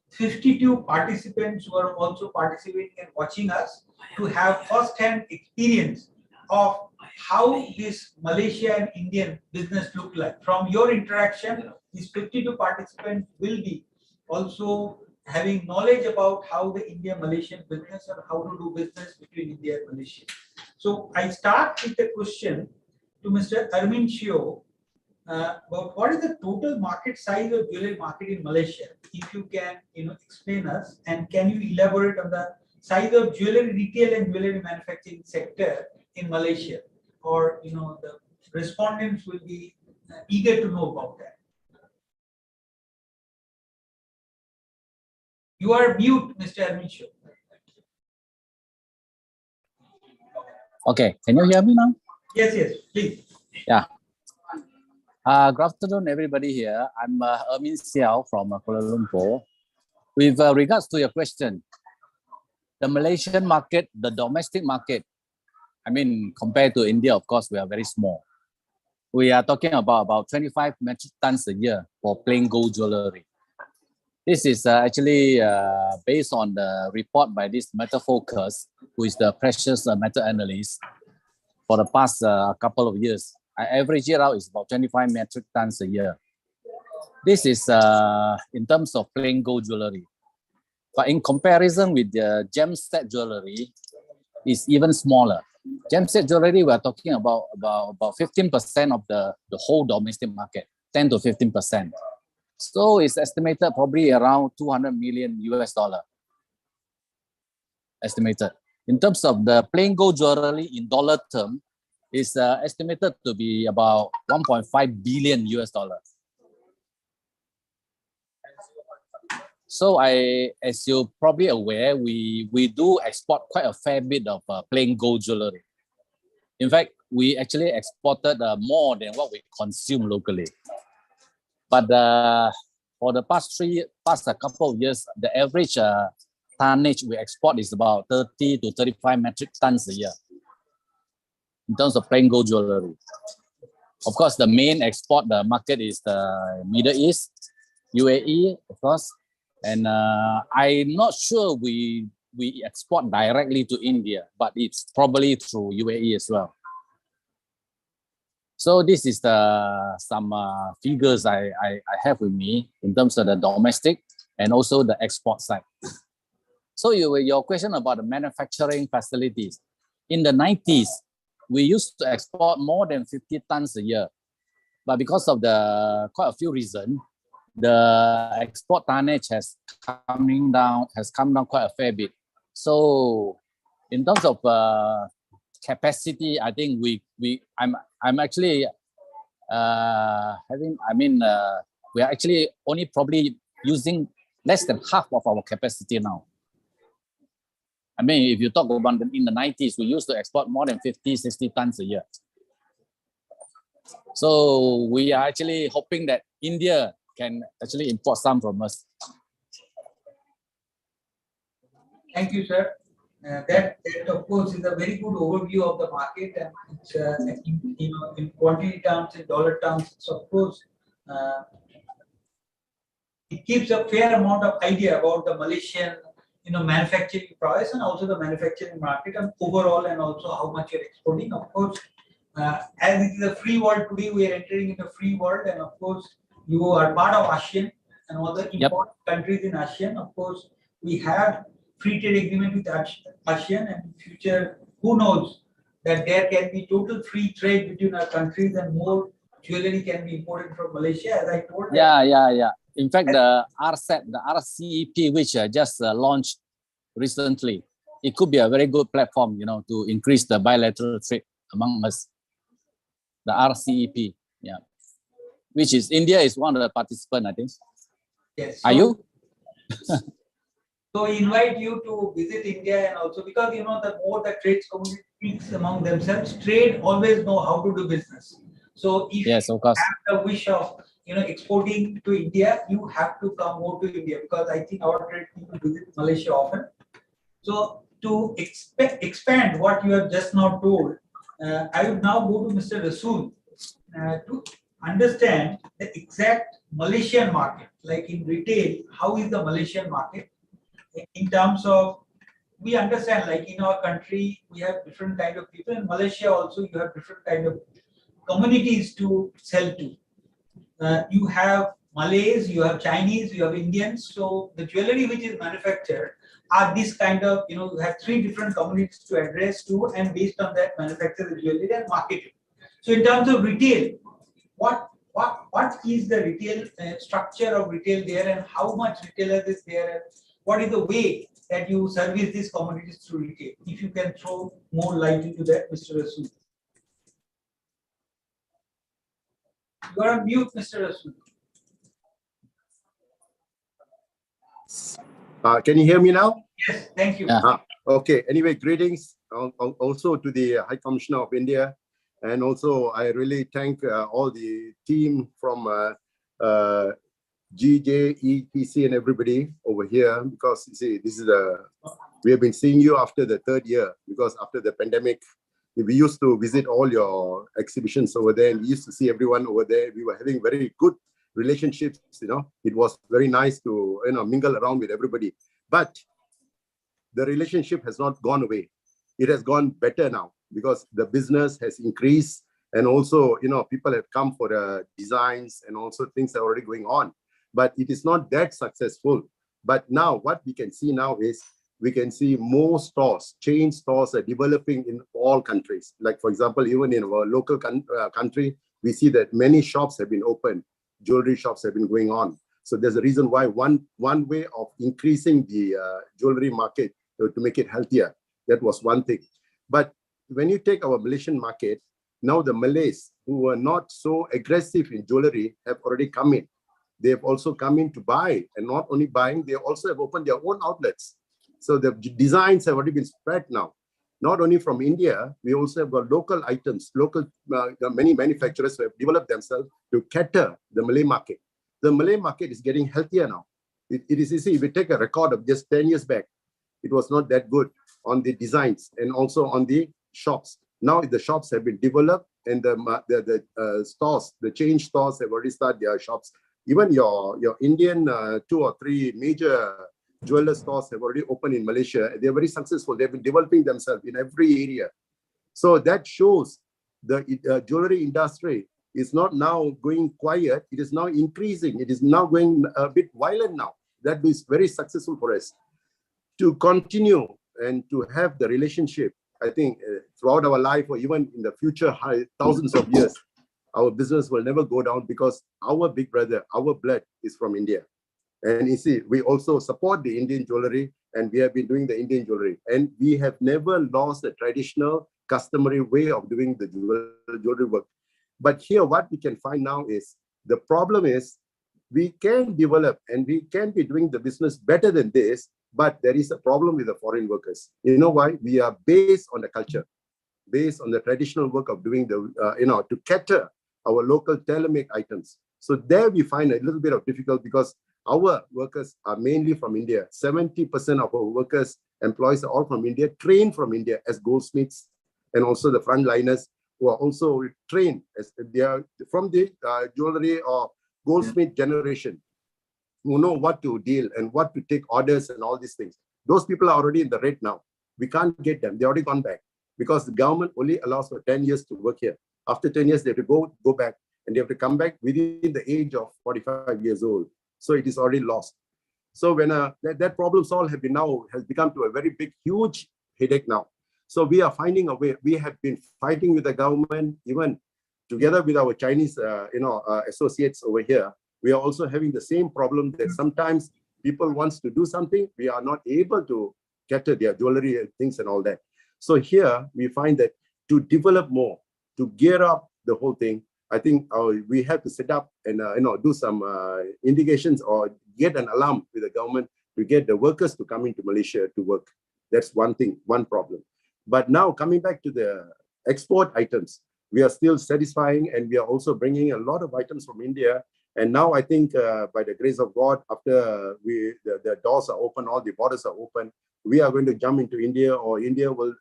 52 participants who are also participating and watching us to have first-hand experience of how this Malaysia and Indian business look like. From your interaction, these 52 participants will be also having knowledge about how the India-Malaysian business or how to do business between India and Malaysia. So I start with the question to Mr. Ermin Seo, about what is the total market size of jewelry market in Malaysia. If you can, explain us, and can you elaborate on the size of jewelry retail and jewelry manufacturing sector in Malaysia? Or the respondents will be eager to know about that. You are mute, Mr. Arminshaw. Okay, can you hear me now? Yes, please. Yeah. Good afternoon, everybody here. I'm Ermin Xiao from Kuala Lumpur. With regards to your question, the Malaysian market, the domestic market, I mean, compared to India, of course, we are very small. We are talking about 25 metric tons a year for plain gold jewelry. This is actually based on the report by this Metal Focus, who is the precious metal analyst for the past couple of years. I average it out is about 25 metric tons a year. This is in terms of plain gold jewelry. But in comparison with the gem set jewelry, it's even smaller. Gem set jewelry, we're talking about 15% of the whole domestic market, 10 to 15%. So it's estimated probably around 200 million US dollar. Estimated. In terms of the plain gold jewelry in dollar term, is estimated to be about 1.5 billion US dollar. So as you're probably aware, we do export quite a fair bit of plain gold jewelry. In fact, we actually exported more than what we consume locally. But for the past a couple of years, the average tonnage we export is about 30 to 35 metric tons a year in terms of plain gold jewelry. Of course, the main export market is the Middle East, UAE, of course. And I'm not sure we export directly to India, but it's probably through UAE as well. So this is some figures I have with me in terms of the domestic and also the export side. So your question about the manufacturing facilities. In the 90s, we used to export more than 50 tons a year. But because of quite a few reasons, the export tonnage has come down quite a fair bit. So in terms of capacity, I think I'm actually we are actually only probably using less than half of our capacity now. I mean, if you talk about in the 90s, we used to export more than 50, 60 tons a year. So we are actually hoping that India can actually import some from us. Thank you, sir. That of course is a very good overview of the market, and it's in quantity terms, in dollar terms, it's of course it gives a fair amount of idea about the Malaysian manufacturing prowess and also the manufacturing market and overall, and also how much you're exporting. Of course, as it is a free world today, we are entering in a free world, and of course you are part of ASEAN and all the important countries in ASEAN. Of course, we have free trade agreement with ASEAN, and in future, who knows that there can be total free trade between our countries and more jewelry can be imported from Malaysia, as I told. Yeah. In fact, the RCEP, the RCEP, which just launched recently, it could be a very good platform, to increase the bilateral trade among us. The RCEP, which is India is one of the participants, I think. Yes. Are you? So we invite you to visit India, and also because the more the trade community speaks among themselves, trade always know how to do business. So if yes, of course, you have the wish of exporting to India, you have to come more to India, because I think our trade people visit Malaysia often. So to expand what you have just now told, I would now go to Mr. Rasool to understand the exact Malaysian market, like in retail, how is the Malaysian market in terms of, we understand like in our country, we have different kind of people. In Malaysia also, you have different kind of communities to sell to. You have Malays, you have Chinese, you have Indians. So the jewelry which is manufactured are this kind of, you have three different communities to address to, and based on that manufacture the jewelry and market it. So in terms of retail, what what is the retail structure of retail there, and how much retailer is there, and what is the way that you service these commodities through retail? If you can throw more light into that, Mr. Rasul. You are on mute, Mr. Rasul. Can you hear me now? Yes, thank you. Yeah. Okay. Anyway, greetings also to the High Commissioner of India. And also, I really thank all the team from GJ, EPC, and everybody over here, because you see, this is we have been seeing you after the third year, because after the pandemic, we used to visit all your exhibitions over there, and we used to see everyone over there. We were having very good relationships, it was very nice to, mingle around with everybody. But the relationship has not gone away. It has gone better now because the business has increased, and also, people have come for designs, and also things are already going on. But it is not that successful. But now what we can see now is we can see more stores, chain stores are developing in all countries. Like, for example, even in our local country, we see that many shops have been opened, jewelry shops have been going on. So there's a reason why one way of increasing the jewelry market to make it healthier. That was one thing. But when you take our Malaysian market, now the Malays who were not so aggressive in jewelry have already come in. They have also come in to buy, and not only buying, they also have opened their own outlets. So the designs have already been spread now. Not only from India, we also have got local items, many manufacturers who have developed themselves to cater the Malay market. The Malay market is getting healthier now. It is easy. If we take a record of just 10 years back, it was not that good on the designs and also on the shops. Now the shops have been developed, and the stores, the chain stores have already started their shops. Even your Indian 2 or 3 major jeweler stores have already opened in Malaysia. They're very successful. They've been developing themselves in every area. So that shows the jewelry industry is not now going quiet. It is now increasing. It is now going a bit violent now. That is very successful for us. To continue and to have the relationship, I think throughout our life, or even in the future, thousands of years, our business will never go down, because our big brother, our blood is from India. And you see, we also support the Indian jewelry, and we have been doing the Indian jewelry. And we have never lost the traditional, customary way of doing the jewelry work. But here, what we can find now is, the problem is, we can develop and we can be doing the business better than this, but there is a problem with the foreign workers. You know why? We are based on the culture, based on the traditional work of doing the, to cater our local tailor-made items. So there we find a little bit of difficult, because our workers are mainly from India. 70% of our workers, employees are all from India, trained from India as goldsmiths, and also the frontliners who are also trained as they are from the jewelry or goldsmith generation, who know what to deal and what to take orders and all these things. Those people are already in the red now. We can't get them. They're already gone back, because the government only allows for 10 years to work here. After 10 years, they have to go back, and they have to come back within the age of 45 years old. So it is already lost. So when that problem solved has become to a very big, huge headache now. So we are finding a way. We have been fighting with the government, even together with our Chinese, associates over here. We are also having the same problem, that sometimes people wants to do something, we are not able to cater their jewelry and things and all that. So here we find that to develop more, to gear up the whole thing, I think we have to set up and do some indications or get an alarm with the government to get the workers to come into Malaysia to work. That's one thing, one problem. But now coming back to the export items, we are still satisfying, and we are also bringing a lot of items from India. And now I think by the grace of God, after the doors are open, all the borders are open, we are going to jump into India, or India will,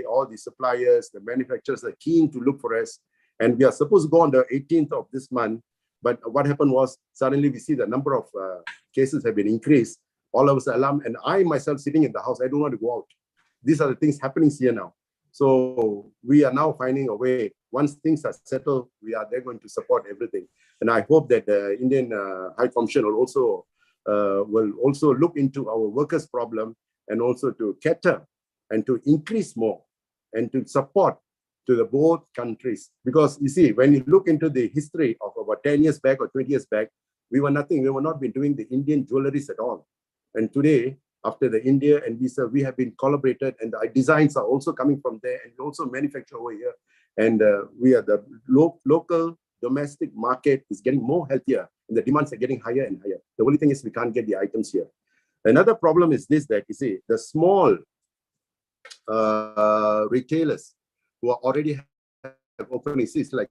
all the suppliers, the manufacturers are keen to look for us. And we are supposed to go on the 18th of this month. But what happened was, suddenly we see the number of cases have been increased. All of us are alarmed. And I myself sitting in the house, I don't want to go out. These are the things happening here now. So we are now finding a way. Once things are settled, they're going to support everything. And I hope that the Indian High Commission will also look into our workers' problem, and also to cater and to increase more and to support to the both countries. Because you see, when you look into the history of about 10 years back or 20 years back, we were nothing. We were not been doing the Indian jewelries at all. And today, after the India and Visa, we have been collaborated, and the designs are also coming from there, and we also manufacture over here. And we are the local domestic market is getting more healthier, and the demands are getting higher and higher. The only thing is we can't get the items here. Another problem is this, that you see, the small retailers who are already have openings, it's like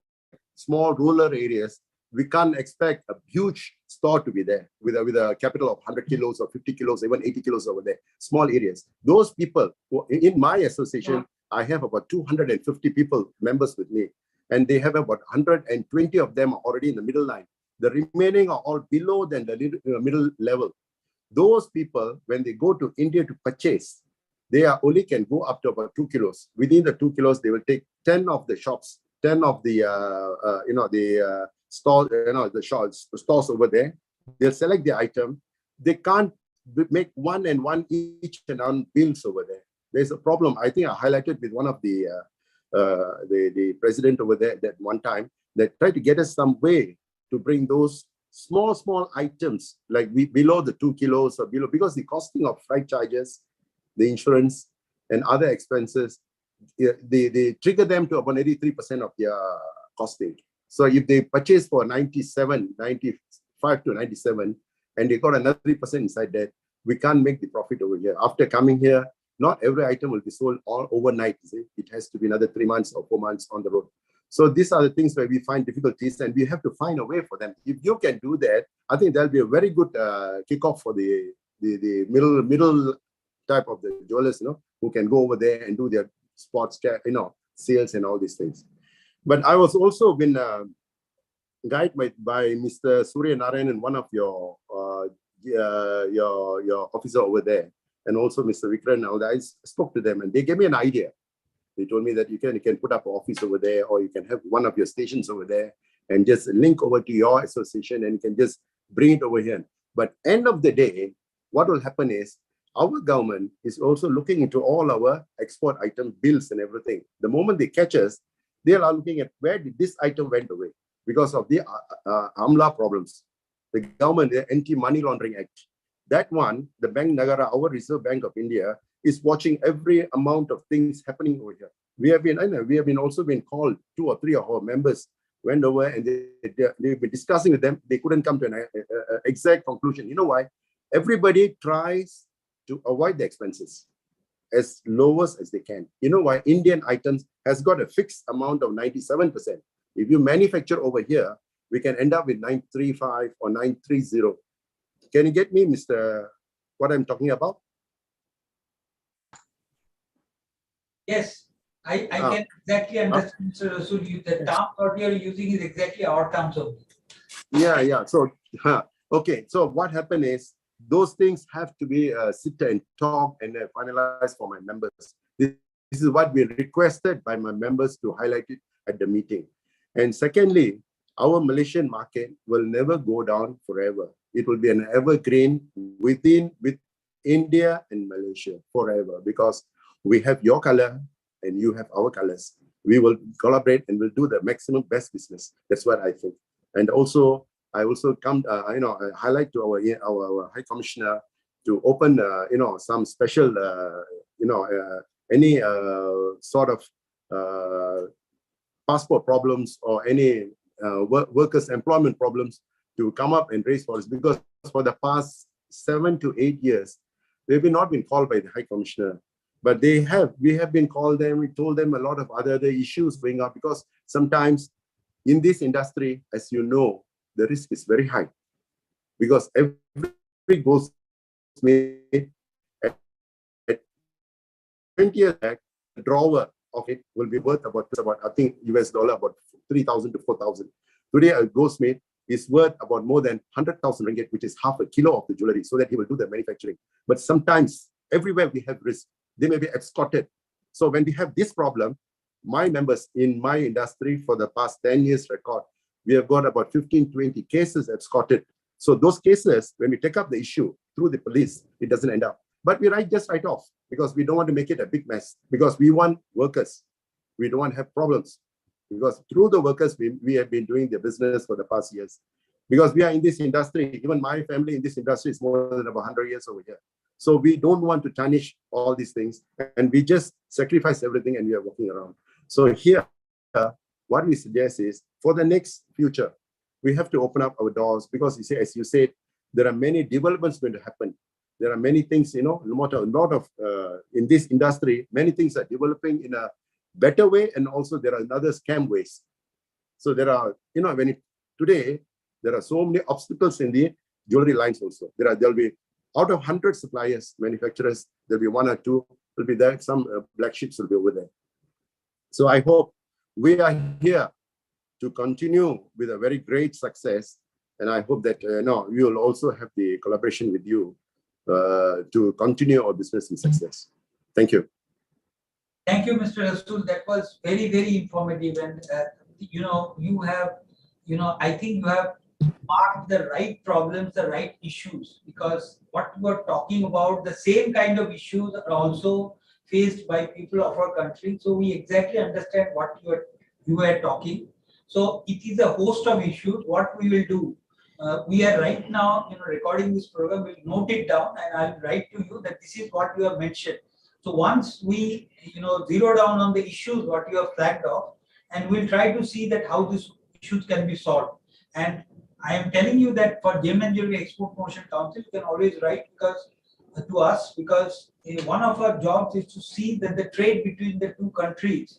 small rural areas, we can't expect a huge store to be there with a capital of 100 kilos or 50 kilos, even 80 kilos over there, small areas. Those people, who, in my association, I have about 250 people, members with me, and they have about 120 of them are already in the middle line. The remaining are all below than the middle level. Those people, when they go to India to purchase, they are only can go up to about 2 kilos. Within the 2 kilos, they will take 10 of the shops, 10 of the stores, the stores over there. They'll select the item. They can't make one and one each and on bills over there. There's a problem. I think I highlighted with one of the president over there that one time, that tried to get us some way to bring those small items like below the 2 kilos or below, because the costing of freight charges, the insurance and other expenses, they trigger them to about 83% of their costing. So if they purchase for 95 to 97, and they got another 3% inside that, we can't make the profit over here. After coming here, not every item will be sold all overnight. See? It has to be another 3 months or 4 months on the road. So these are the things where we find difficulties, and we have to find a way for them. If you can do that, I think that'll be a very good kickoff for the middle type of the jewelers, who can go over there and do their sports, sales and all these things. But I was also been guided by Mr. Surya Narayanan, one of your officer over there, and also Mr. Vikran. I spoke to them, and they gave me an idea. They told me that you can put up an office over there, or you can have one of your stations over there and just link over to your association, and you can just bring it over here. But end of the day, what will happen is our government is also looking into all our export item bills and everything. The moment they catch us, they are looking at where did this item went away because of the AMLA problems. The government, the Anti-Money Laundering Act. That one, the Bank Nagara, our Reserve Bank of India, is watching every amount of things happening over here. We have been also been called, 2 or 3 of our members went over, and they've been discussing with them. They couldn't come to an exact conclusion. You know why? Everybody tries to avoid the expenses as lowest as they can. You know why? Indian items has got a fixed amount of 97%. If you manufacture over here, we can end up with 935 or 930. Can you get me, Mr. what I'm talking about? Yes, I can exactly understand, Mr. Rasul. The term what you are using is exactly our terms of. Yeah. So, okay. So what happened is those things have to be sit and talk and finalized for my members. This is what we requested by my members to highlight it at the meeting. And secondly, our Malaysian market will never go down forever. It will be an evergreen with India and Malaysia forever, because we have your color and you have our colors. We will collaborate and we'll do the maximum best business. That's what I think. And also, I also come, highlight to our High Commissioner to open, some special, any sort of passport problems or any workers' employment problems to come up and raise for us, because for the past 7 to 8 years, they've not been called by the High Commissioner. But we have been called them, we told them a lot of other issues going up, because sometimes in this industry, as you know, the risk is very high, because every goldsmith at 20 years back, the drawer of it will be worth about I think US dollar about 3,000 to 4,000. Today, a goldsmith is worth about more than 100,000 ringgit, which is half a kilo of the jewelry, so that he will do the manufacturing. But sometimes, everywhere we have risk, they may be escorted. So when we have this problem, my members in my industry for the past 10 years record, we have got about 15, 20 cases escorted. So those cases, when we take up the issue through the police, it doesn't end up. But we just write off, because we don't want to make it a big mess, because we want workers. we don't have problems. Because through the workers, we have been doing the business for the past years. Because we are in this industry, even my family in this industry is more than about 100 years over here. So we don't want to tarnish all these things, and we just sacrifice everything and we are walking around. So here, what we suggest is, for the next future, we have to open up our doors, because you say, as you said, there are many developments going to happen. There are many things, a lot of in this industry, many things are developing in a better way, and also there are other scam ways. So there are, today, there are so many obstacles in the jewelry lines also. There'll be, out of 100 suppliers, manufacturers, there'll be 1 or 2 will be there. Some black sheeps will be over there. So I hope we are here to continue with a very great success. And I hope that we will also have the collaboration with you to continue our business in success. Thank you. Thank you, Mr. Rasool. That was very, very informative. And, you have, I think you have marked the right problems, the right issues, because what you are talking about, the same kind of issues are also faced by people of our country. So we exactly understand what you were talking. So it is a host of issues. What we will do, we are right now, recording this program. We'll note it down, and I'll write to you that this is what you have mentioned. So once we, zero down on the issues what you have flagged off, and we'll try to see that how these issues can be solved. And I am telling you that for Gem and Jewelry Export Promotion Council, you can always write to us, because one of our jobs is to see that the trade between the two countries,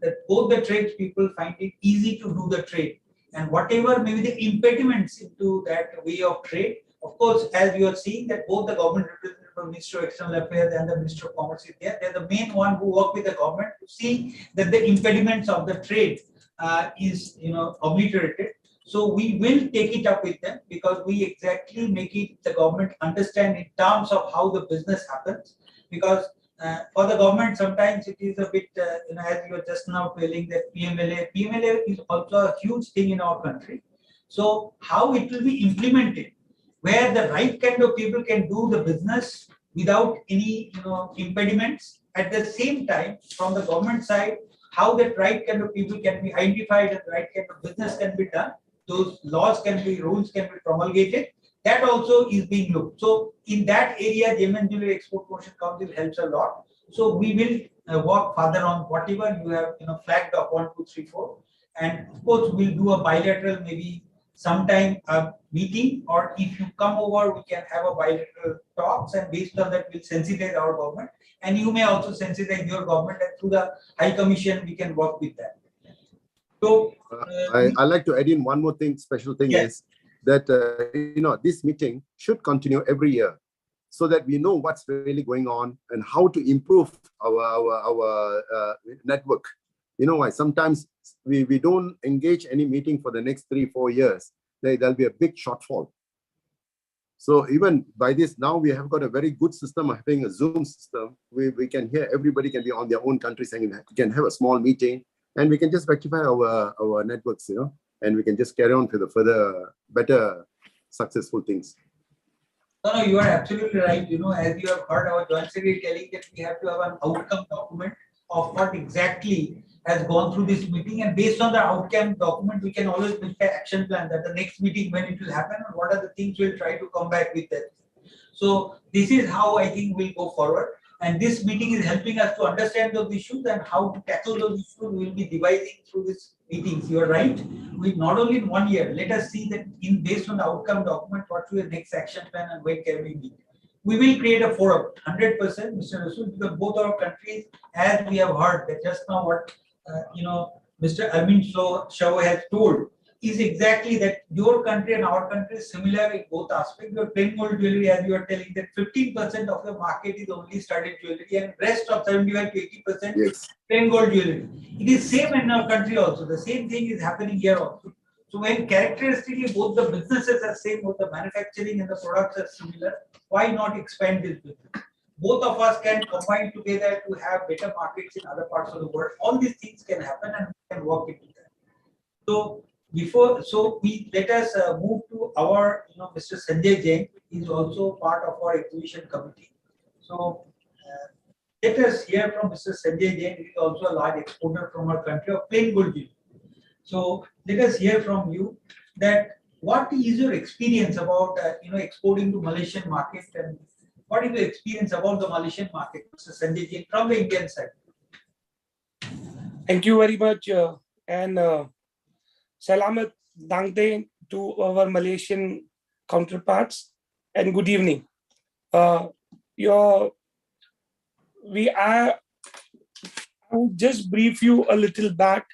that both the trades people find it easy to do the trade, and whatever maybe the impediments into that way of trade. Of course, as you are seeing that both the government representatives from Ministry of External Affairs and the Ministry of Commerce is there. They're the main one who work with the government to see that the impediments of the trade is obliterated. So we will take it up with them, because we exactly make it the government understand in terms of how the business happens. Because for the government, sometimes it is a bit, as you were just now telling that PMLA is also a huge thing in our country. So how it will be implemented, where the right kind of people can do the business without any impediments. At the same time, from the government side, how that right kind of people can be identified and the right kind of business can be done. Those rules can be promulgated. That also is being looked. So in that area, Gem and Jewelry Export Promotion Council helps a lot. So we will work further on whatever you have flagged up 1, 2, 3, 4, and of course we'll do a bilateral, maybe sometime a meeting, or if you come over, we can have a bilateral talks, and based on that we'll sensitize our government, and you may also sensitize your government, and through the High Commission we can work with that. So I like to add in one more thing. Special thing is that this meeting should continue every year, so that we know what's really going on and how to improve our network. Why sometimes we don't engage any meeting for the next 3-4 years, there'll be a big shortfall. So even by this, now we have got a very good system of having a Zoom system. We can hear, everybody can be on their own country, saying we can have a small meeting, and we can just rectify our networks, and we can just carry on to the further, better, successful things. No, you are absolutely right. As you have heard our Joint Secretary telling that we have to have an outcome document of what exactly has gone through this meeting, and based on the outcome document, we can always make an action plan that the next meeting, when it will happen, and what are the things we'll try to come back with that. So this is how I think we'll go forward. And this meeting is helping us to understand those issues, and how to tackle those issues we'll be devising through these meetings. You are right. We not only in 1 year, let us see that based on the outcome document, what will be the next action plan and when can we meet. We will create a forum, 100%, Mr. Rasool, because both our countries, as we have heard that just now what Mr. Arvind Shaw has told, is exactly that your country and our country is similar in both aspects. Your plain gold jewelry, as you are telling, that 15% of your market is only studded jewelry, and rest of 75 to 80% plain gold jewelry. It is same in our country also. The same thing is happening here also. So when characteristically both the businesses are same, both the manufacturing and the products are similar, why not expand this business? Both of us can combine together to have better markets in other parts of the world. All these things can happen, and we can work into that. So let us move to our, Mr. Sanjay Jain is also part of our exhibition committee. So Let us hear from Mr. Sanjay Jain. He is also a large exporter from our country of plain gold. So let us hear from you that what is your experience about exporting to Malaysian market, and what is your experience about the Malaysian market, Mr. Sanjay Jain, from the Indian side? Thank you very much, and Salamat Dangte to our Malaysian counterparts, and good evening. I will just brief you a little back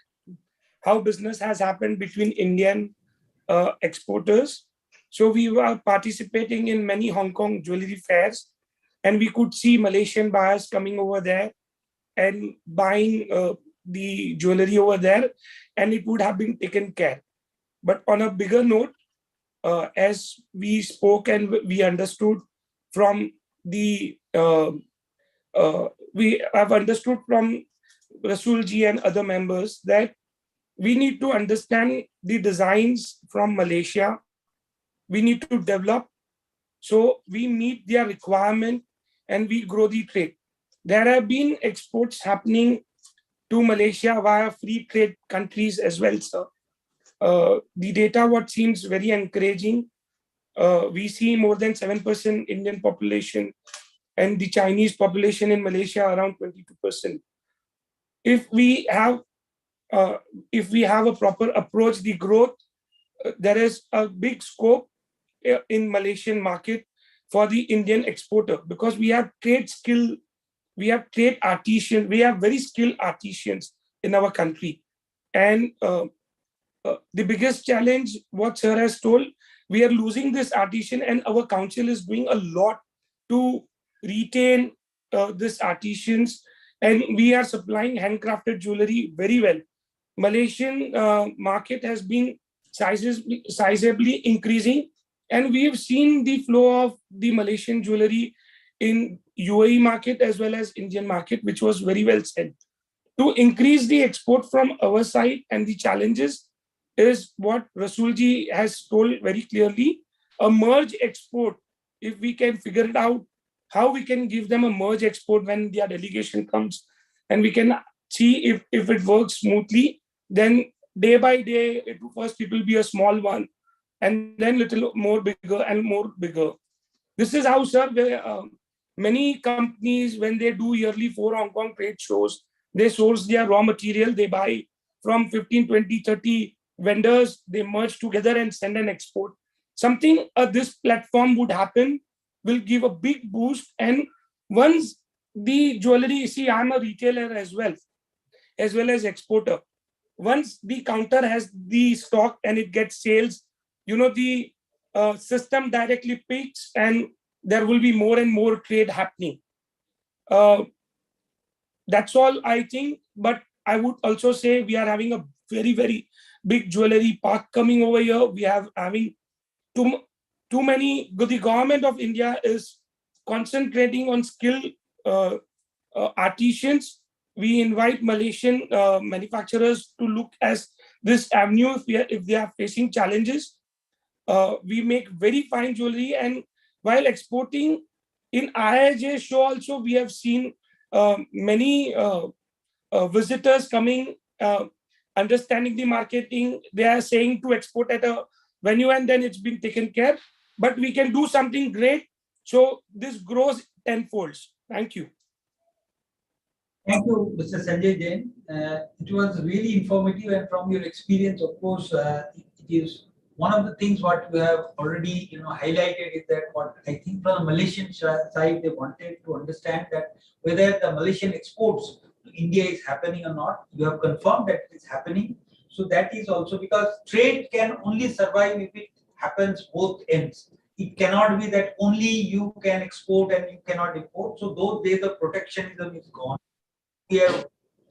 how business has happened between Indian exporters. So we were participating in many Hong Kong jewelry fairs, and we could see Malaysian buyers coming over there and buying the jewelry over there, and it would have been taken care. But on a bigger note, as we spoke and we understood from the we have understood from Rasulji and other members that we need to understand the designs from Malaysia. We need to develop so we meet their requirement and we grow the trade. There have been exports happening to Malaysia via free trade countries as well, sir. The data what seems very encouraging. We see more than 7% Indian population and the Chinese population in Malaysia around 22%. If we have a proper approach, the growth, there is a big scope in Malaysian market for the Indian exporter, because we have trade skill, we have trade artisans, we have very skilled artisans in our country. And the biggest challenge, what sir has told, we are losing this artisan, and our council is doing a lot to retain this artisans, and we are supplying handcrafted jewelry very well. Malaysian market has been sizably increasing, and we have seen the flow of the Malaysian jewelry in UAE market as well as Indian market, which was very well said. To increase the export from our side, and the challenges is what Rasulji has told very clearly, a merge export. If we can figure it out, how we can give them a merge export when their delegation comes, and we can see if it works smoothly, then day by day, first it will be a small one, and then little more bigger and more bigger. This is how, sir, many companies, when they do yearly 4 Hong Kong trade shows, they source their raw material, they buy from 15, 20, 30 vendors, they merge together and send an export. Something this platform would happen will give a big boost. And once the jewelry, see, I'm a retailer as well as exporter. Once the counter has the stock and it gets sales, the system directly peaks and there will be more and more trade happening. That's all I think. But I would also say we are having a very, very big jewelry park coming over here. We are having too many. The government of India is concentrating on skilled artisans. We invite Malaysian manufacturers to look at this avenue if they are facing challenges. We make very fine jewelry, and while exporting in IIJ show also, we have seen many visitors coming, understanding the marketing. They are saying to export at a venue, and then it's been taken care. But we can do something great, so this grows tenfold. Thank you. Thank you, Mr. Sanjay Jain. It was really informative, and from your experience, of course, it is one of the things what we have already highlighted is that what I think from the Malaysian side they wanted to understand that whether the Malaysian exports to India is happening or not. You have confirmed that it is happening. So that is also because trade can only survive if it happens both ends. It cannot be that only you can export and you cannot import. So those days of protectionism is gone. We are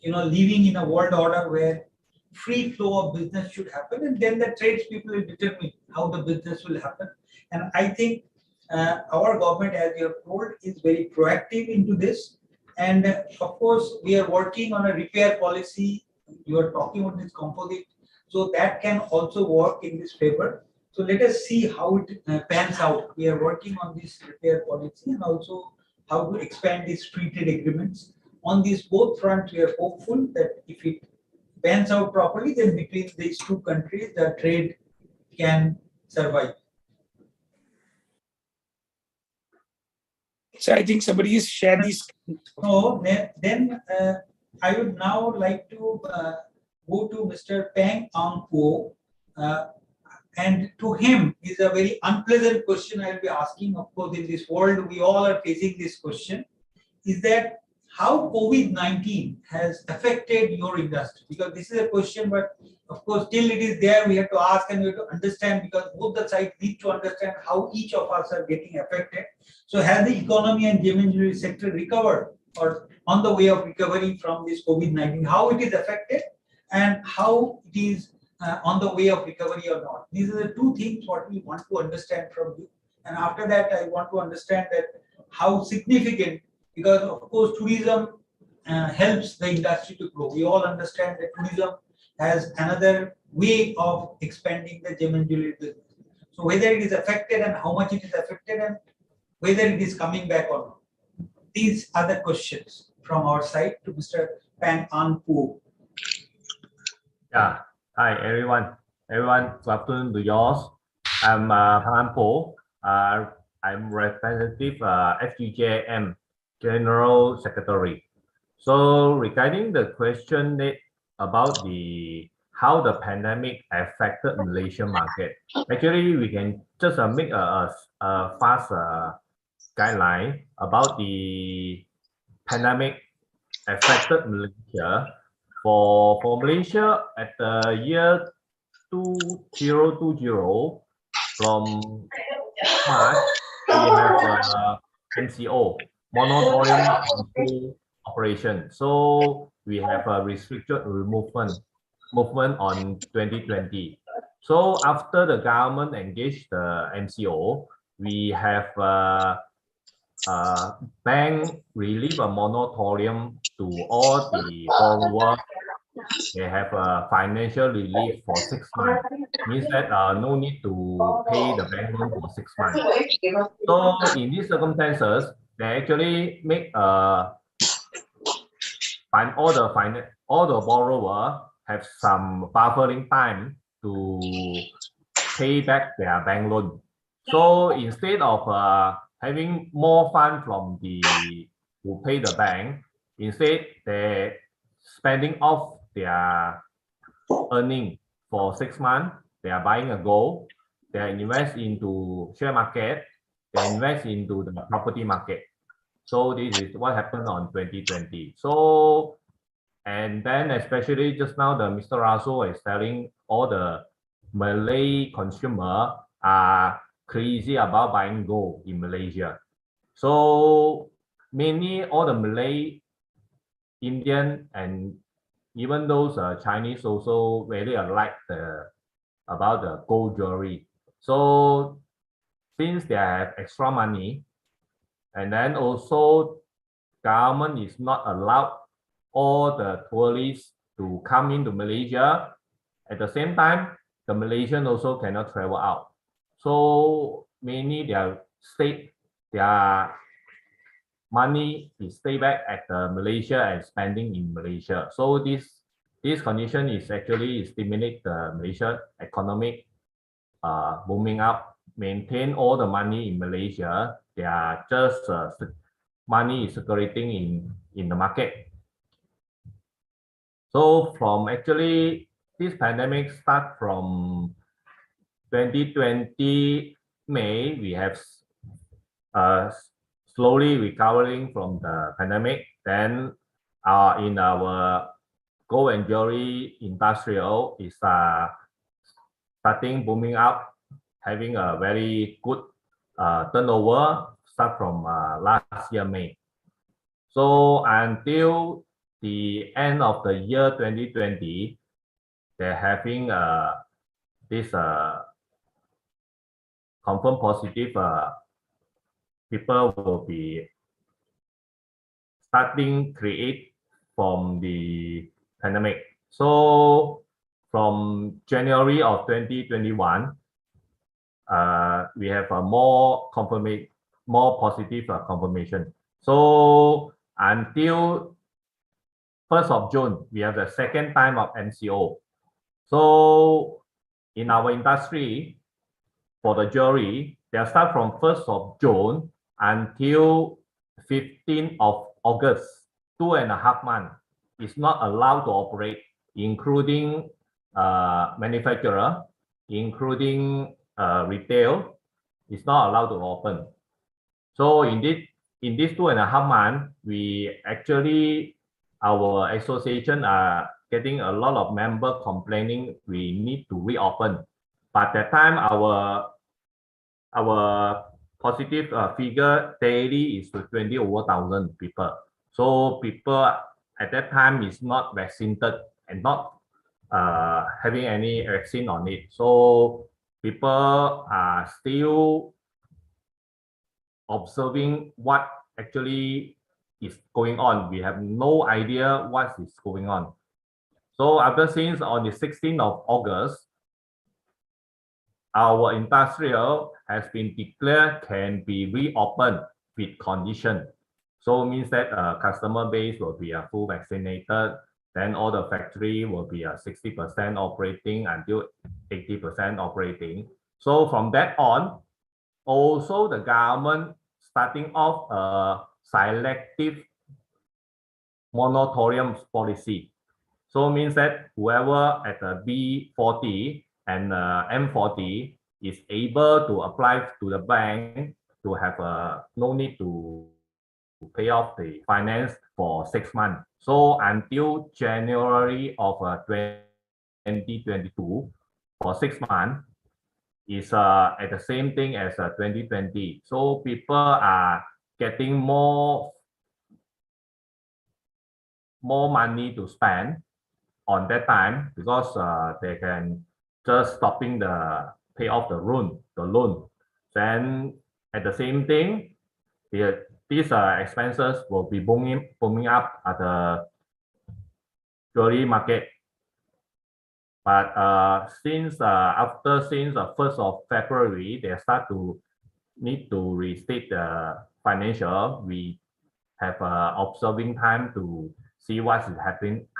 living in a world order where free flow of business should happen, and then the tradespeople will determine how the business will happen. And I think our government, as you have told, is very proactive into this. And of course, we are working on a repair policy. You are talking about this composite, so that can also work in this favor. So let us see how it pans out. We are working on this repair policy, and also how to expand these free trade agreements. On these both fronts, we are hopeful that if it pans out properly, then between these two countries, the trade can survive. So I think somebody has shared these. So then I would now like to go to Mr. Peng Ang Po. And to him is a very unpleasant question I will be asking. Of course, in this world, we all are facing this question, is that how COVID-19 has affected your industry? Because this is a question, but of course, till it is there, we have to ask and we have to understand, because both the sides need to understand how each of us are getting affected. So has the economy and gem and jewelry sector recovered or on the way of recovery from this COVID-19? How it is affected and how it is on the way of recovery or not? These are the two things what we want to understand from you. And after that, I want to understand that how significant, because of course tourism helps the industry to grow. We all understand that tourism has another way of expanding the gem and jewelry business. So whether it is affected and how much it is affected and whether it is coming back or not. These are the questions from our side to Mr. Pang An Po. Yeah. Hi, everyone. Everyone, good afternoon to yours. I'm Pang Po. I'm representative FGJM General Secretary. So regarding the question about how the pandemic affected Malaysian market, actually we can just make a fast guideline about the pandemic affected Malaysia. For Malaysia at the year 2020, from March, we have MCO, moratorium control operation. So we have a restricted movement on 2020. So after the government engaged the MCO, we have bank relieve a moratorium to all the borrowers. They have a financial relief for 6 months. Means that no need to pay the bank loan for 6 months. So in these circumstances, they actually make all the borrower have some buffering time to pay back their bank loan. So instead of having more fund from who pay the bank, instead they spending off their earning for 6 months. They are buying a gold, they invest into share market, they invest into the property market. So this is what happened on 2020. So, and then especially just now, Mr. Russell is telling all the Malay consumer are crazy about buying gold in Malaysia. So mainly all the Malay, Indian, and even those Chinese also really like about the gold jewelry. So since they have extra money, and then also government is not allowed all the tourists to come into Malaysia. At the same time, the Malaysian also cannot travel out. So mainly their money is stay back at Malaysia and spending in Malaysia. So this condition is actually stimulate the Malaysia economic booming up, maintain all the money in Malaysia. They are just money is circulating in the market. So from actually this pandemic start from 2020 May, we have slowly recovering from the pandemic. Then in our gold and jewelry industrial is starting booming up, having a very good turnover start from last year May. So until the end of the year 2020, they're having this confirmed positive people will be starting create from the pandemic. So from January of 2021, we have a more positive confirmation. So until 1st of June, we have the second time of MCO. So in our industry, for the jewelry, they start from 1st of June until 15th of August, 2.5 months. Is not allowed to operate, including manufacturer, including retail, is not allowed to open. So in this 2.5 months, we actually, our association are getting a lot of members complaining we need to reopen. But that time our positive figure daily is 20,000 people. So people at that time is not vaccinated and not having any vaccine on it. So people are still observing what actually is going on. We have no idea what is going on. So after since on the 16th of August, our industrial has been declared can be reopened with condition. So means that customer base will be full vaccinated. Then all the factory will be 60% operating until 80% operating. So from that on, also the government starting off a selective moratorium policy. So means that whoever at the B40 and M40 is able to apply to the bank to have no need to pay off the finance for 6 months. So until January of 2022 for 6 months is at the same thing as 2020. So people are getting more money to spend on that time because they can just stopping the pay off the loan. Then at the same thing, these expenses will be booming up at the jewelry market. But since the 1st of February, they start to need to restate the financial. We have observing time to see what is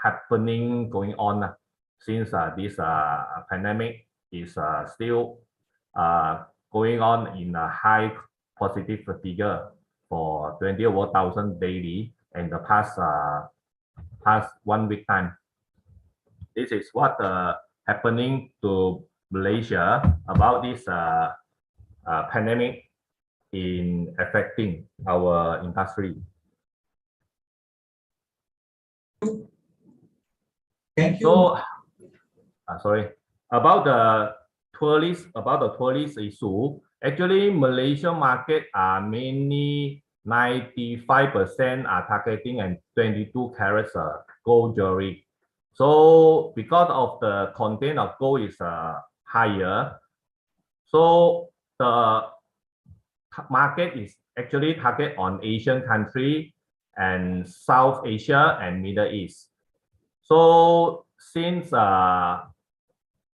happening going on since this pandemic is still going on in a high positive figure for 20,000 daily in the past 1 week time. This is what happening to Malaysia about this pandemic in affecting our industry. Thank you. So, sorry, about the tourist issue. Actually, Malaysian market are mainly 95% are targeting and 22 carats gold jewelry. So because of the content of gold is higher, so the market is actually target on Asian country and South Asia and Middle East. So since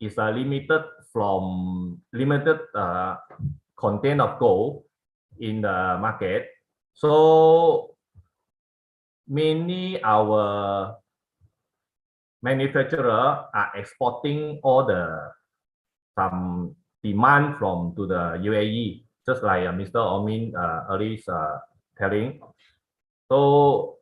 it's a limited content of gold in the market, so mainly our manufacturer are exporting all some demand to the UAE, just like Mr. Omin earlier telling. So,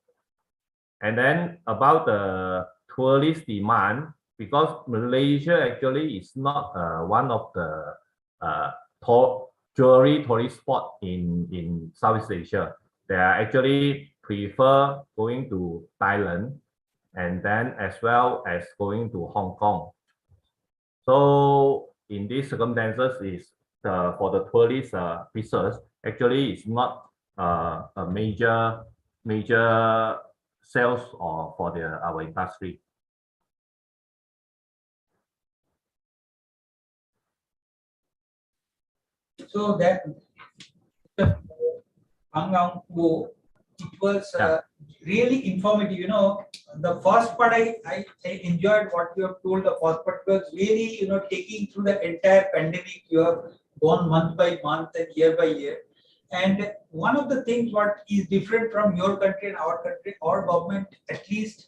and then about the tourist demand, because Malaysia actually is not one of the jewelry tourist spot in Southeast Asia. They are actually prefer going to Thailand and then as well as going to Hong Kong. So in these circumstances, is for the tourist business actually is not a major sales or for our industry. So that it was really informative. You know, the first part I enjoyed what you have told. The first part was really, you know, taking through the entire pandemic. You have gone month by month and year by year. And one of the things what is different from your country and our country, our government, at least,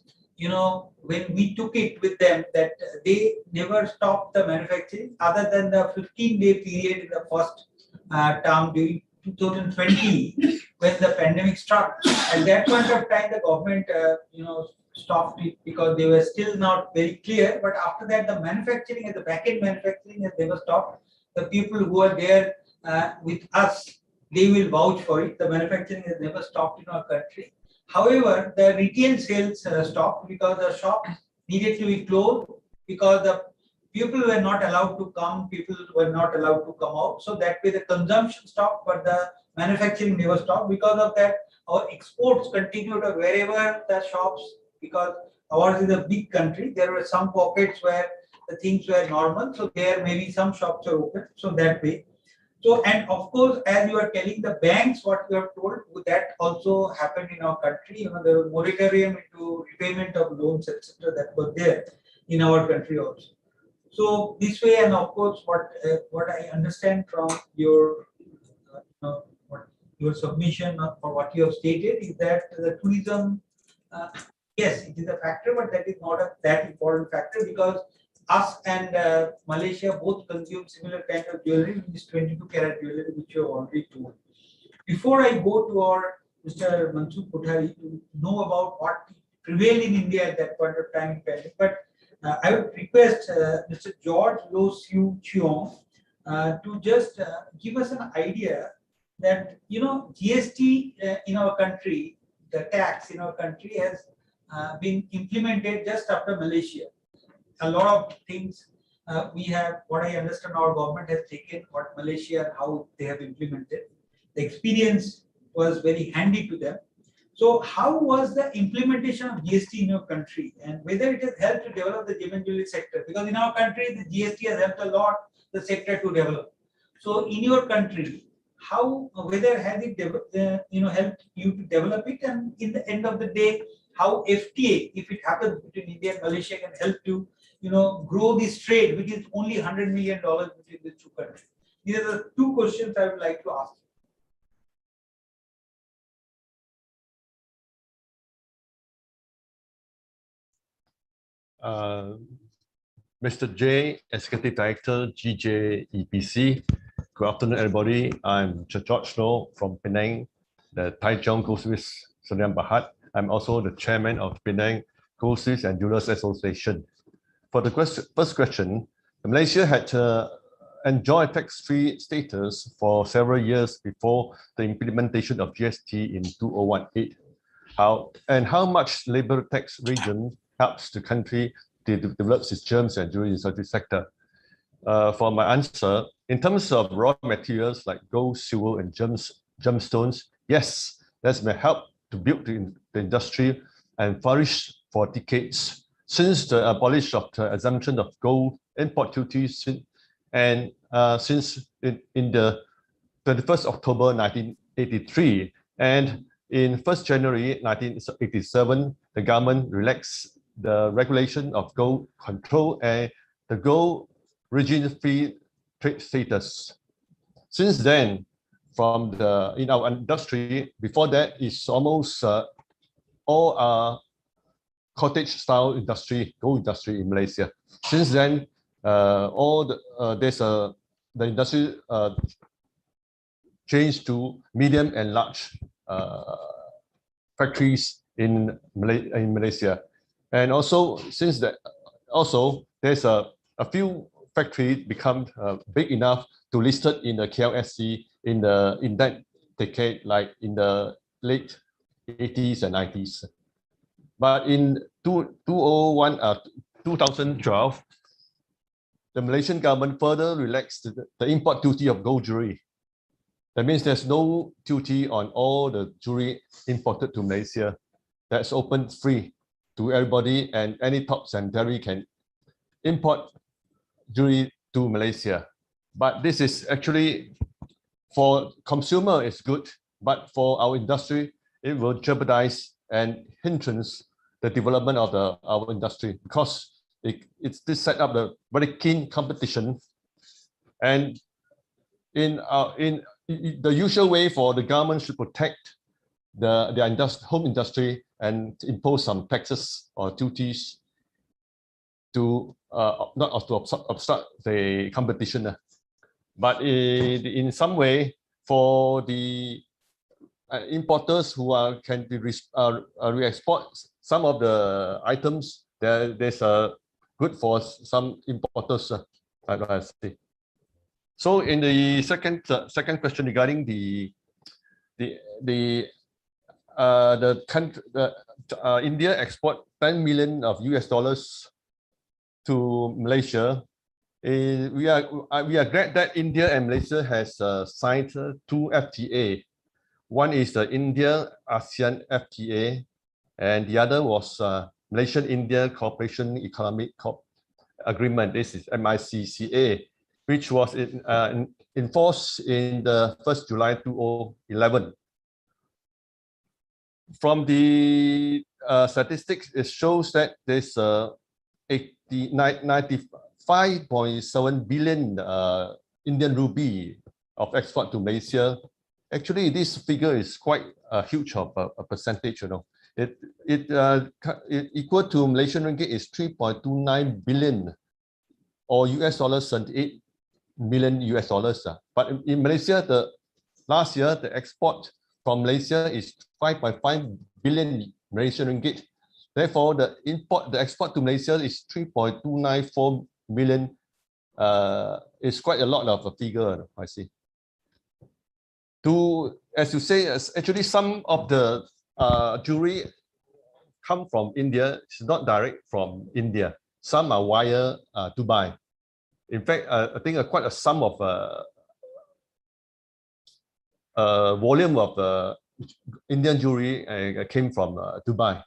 when we took it with them, that they never stopped the manufacturing other than the 15-day period in the first term during 2020 when the pandemic struck. At that point of time, the government, stopped it because they were still not very clear. But after that, the manufacturing and the back-end manufacturing has never stopped. The people who are there with us, they will vouch for it. The manufacturing has never stopped in our country. However, the retail sales stopped because the shops needed to be closed because the people were not allowed to come, people were not allowed to come out. So that way the consumption stopped, but the manufacturing never stopped. Because of that, our exports continued wherever the shops, because ours is a big country, there were some pockets where the things were normal. So there maybe some shops are open. So that way. So, and of course, as you are telling the banks, what you have told, that also happened in our country. There was moratorium into repayment of loans, etc. That was there in our country also. So this way, and of course, what I understand from your what your submission or what you have stated is that the tourism, yes, it is a factor, but that is not that important factor because us and Malaysia both consume similar kind of jewelry, which is 22 karat jewelry, which you have already told. Before I go to our Mr. Mansukh Kothari to know about what prevailed in India at that point of time, but I would request Mr. George Lo Siu Cheong to just give us an idea that GST in our country, the tax in our country has been implemented just after Malaysia. A lot of things we have, what I understand, our government has taken what Malaysia and how they have implemented. The experience was very handy to them. So how was the implementation of GST in your country, and whether it has helped to develop the gem and jewelry sector? Because in our country, the GST has helped a lot the sector to develop. So in your country, how, whether has it helped you to develop it, and in the end of the day, how FTA, if it happens between India and Malaysia, can help to grow this trade, which is only $100 million between the two countries? These are the two questions I would like to ask. Mr. J, Executive Director, GJ EPC. Good afternoon, everybody. I'm George Lo from Penang, the Taichung Gold Swiss Sdn Bhd. I'm also the chairman of Penang Gold Swiss and Jewelers Association. For the first question, Malaysia had enjoyed tax-free status for several years before the implementation of GST in 2018. How much labor tax region helps the country to develop its gems and jewelry industry sector? For my answer, in terms of raw materials like gold, silver, and gemstones, yes, that may help to build the industry and flourish for decades. Since the abolition of the exemption of gold import duties, and since in the 31st October 1983, and in 1st January 1987, the government relaxed the regulation of gold control and the gold region-free trade status. Since then, from in our industry, before that, it's almost all cottage-style industry, gold industry in Malaysia. Since then, the industry changed to medium and large factories in Malaysia. And also, since that, there's a few factories become big enough to listed in the KLSC in that decade, like in the late 80s and 90s. But in 2012, the Malaysian government further relaxed the import duty of gold jewelry. That means there's no duty on all the jewelry imported to Malaysia. That's open free to everybody, and any top centenary can import jewelry to Malaysia. But this is actually, for consumer, it's good, but for our industry, it will jeopardize and hindrance the development of our industry, because it's this set up a very keen competition. And in the usual way for the government to protect the home industry and impose some taxes or duties to not to obstruct the competition. But in some way, for the importers who can be re-export some of the items, there's a good for some importers. I see. So in the second question regarding India export 10 million of US dollars to Malaysia. We are glad that India and Malaysia has signed 2 FTA. One is the India-ASEAN FTA, and the other was Malaysian-India Cooperation Economic Agreement. This is MICCA, which was in force in the 1st July 2011. From the statistics, it shows that there's 95.7 billion Indian rupee of export to Malaysia. Actually, this figure is quite huge of a percentage. You know, it equal to Malaysian ringgit is 3.29 billion, or US dollars 78 million US dollars. But in Malaysia, last year the export from Malaysia is 5.5 billion Malaysian ringgit. Therefore, the export to Malaysia is 3.294 million. It's quite a lot of a figure, I see. As you say, actually some of the jewelry come from India. It's not direct from India. Some are via Dubai. In fact, I think quite a sum of volume of Indian jewelry came from Dubai.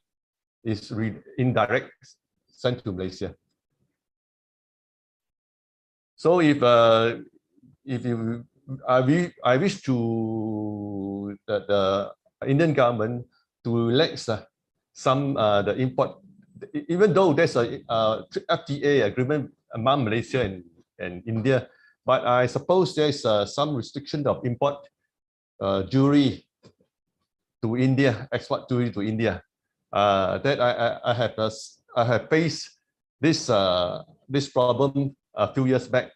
Is indirect sent to Malaysia. So I wish to the Indian government to relax some the import, even though there's a FTA agreement among Malaysia and India, but I suppose there's some restriction of import jewelry to India, export jewelry to India. That I have faced this problem a few years back.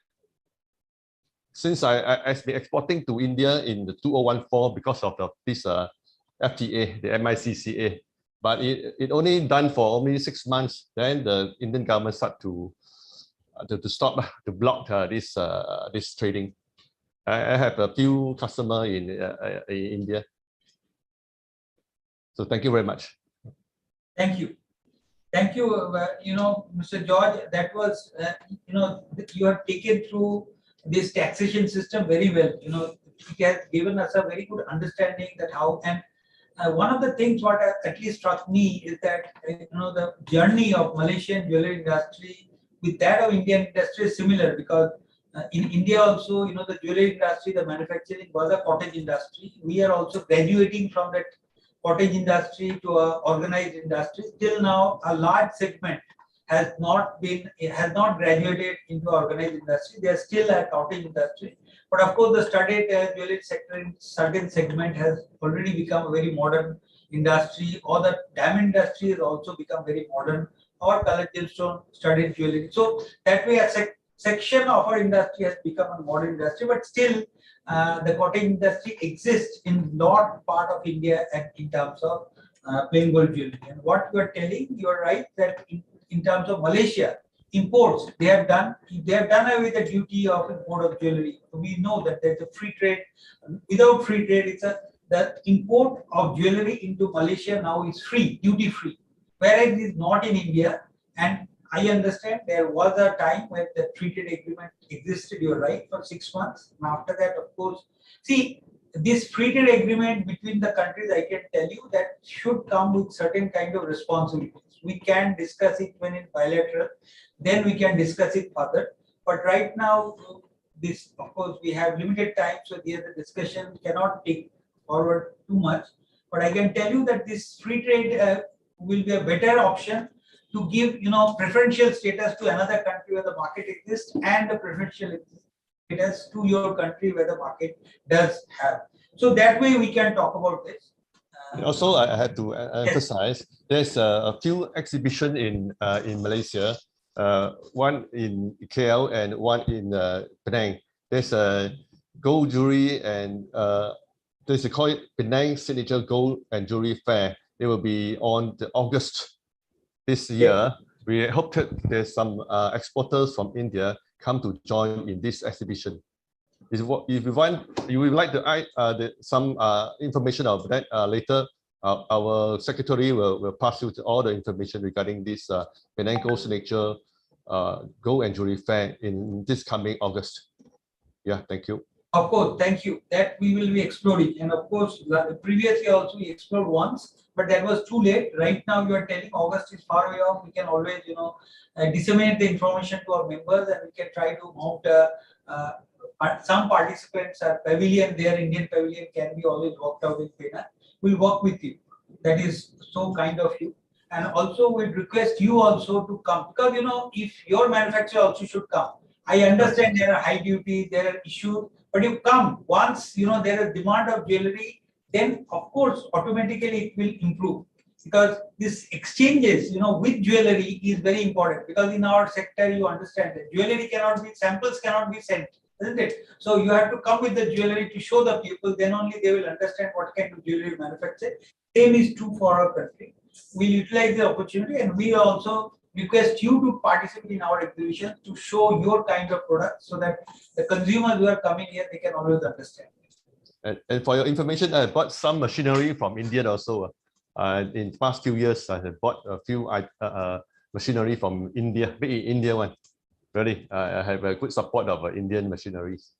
Since I've been exporting to India in the 2014 because of this FTA, the MICCA, but it only done for only 6 months. Then the Indian government start to stop, to block this trading. I have a few customers in India. So thank you very much. Thank you. Thank you, Mr. George. That was, you have taken through this taxation system very well. It has given us a very good understanding that how, and one of the things what at least struck me is that, the journey of Malaysian jewelry industry with that of Indian industry is similar, because in India also, the jewelry industry, the manufacturing was a cottage industry. We are also graduating from that cottage industry to a organized industry. Till now, a large segment has not graduated into organized industry. They are still a cottage industry. But of course, the studded jewelry sector in certain segment has already become a very modern industry, or the diamond industry has also become very modern, or colored gemstone studded jewelry. So that way, a section of our industry has become a modern industry, but still the cottage industry exists in lot part of India in terms of plain gold jewelry. And what you are telling, you are right that in terms of Malaysia imports, they have done away with the duty of import of jewelry. We know that there's a free trade. Without free trade, the import of jewelry into Malaysia now is free, duty free, whereas it is not in India. And I understand there was a time when the free trade agreement existed, you're right, for 6 months. And after that, of course, see, this free trade agreement between the countries, I can tell you that should come with certain kind of responsibilities. We can discuss it when in bilateral, then we can discuss it further. But right now, this, of course, we have limited time, so here the discussion cannot take forward too much. But I can tell you that this free trade will be a better option to give, preferential status to another country where the market exists and the preferential status to your country where the market does have. So that way we can talk about this. Also, I had to Yes. emphasize there's a few exhibitions in Malaysia, one in KL and one in Penang. There's a gold jewelry and there's a call it Penang Signature Gold and Jewelry Fair. It will be on August this year. We hope that there's some exporters from India come to join in this exhibition. If you would like to some information of that later, our secretary will pass you all the information regarding this Penang Gold Signature Gold and Jewelry Fair in this coming August. Yeah, thank you. Of course, thank you. That we will be exploring. And of course, previously also we explored once, but that was too late. Right now you are telling August is far away off. We can always, disseminate the information to our members, and we can try to mount some participants are pavilion, their Indian pavilion can be always worked out in Penang. We'll work with you. That is so kind of you. And also we request you also to come, because if your manufacturer also should come. I understand there are high duties, there are issues, but you come once there is demand of jewelry, then of course automatically it will improve, because this exchanges with jewelry is very important, because in our sector you understand that jewelry samples cannot be sent, isn't it? So you have to come with the jewelry to show the people, then only they will understand what kind of jewelry manufactured. Same is true for our country. We utilize the opportunity, and we also request you to participate in our exhibition to show your kind of products, so that the consumers who are coming here, they can always understand. And for your information, I bought some machinery from India also. In the past few years, I have bought a few machinery from India, made in India one. Really, I have a good support of Indian machineries.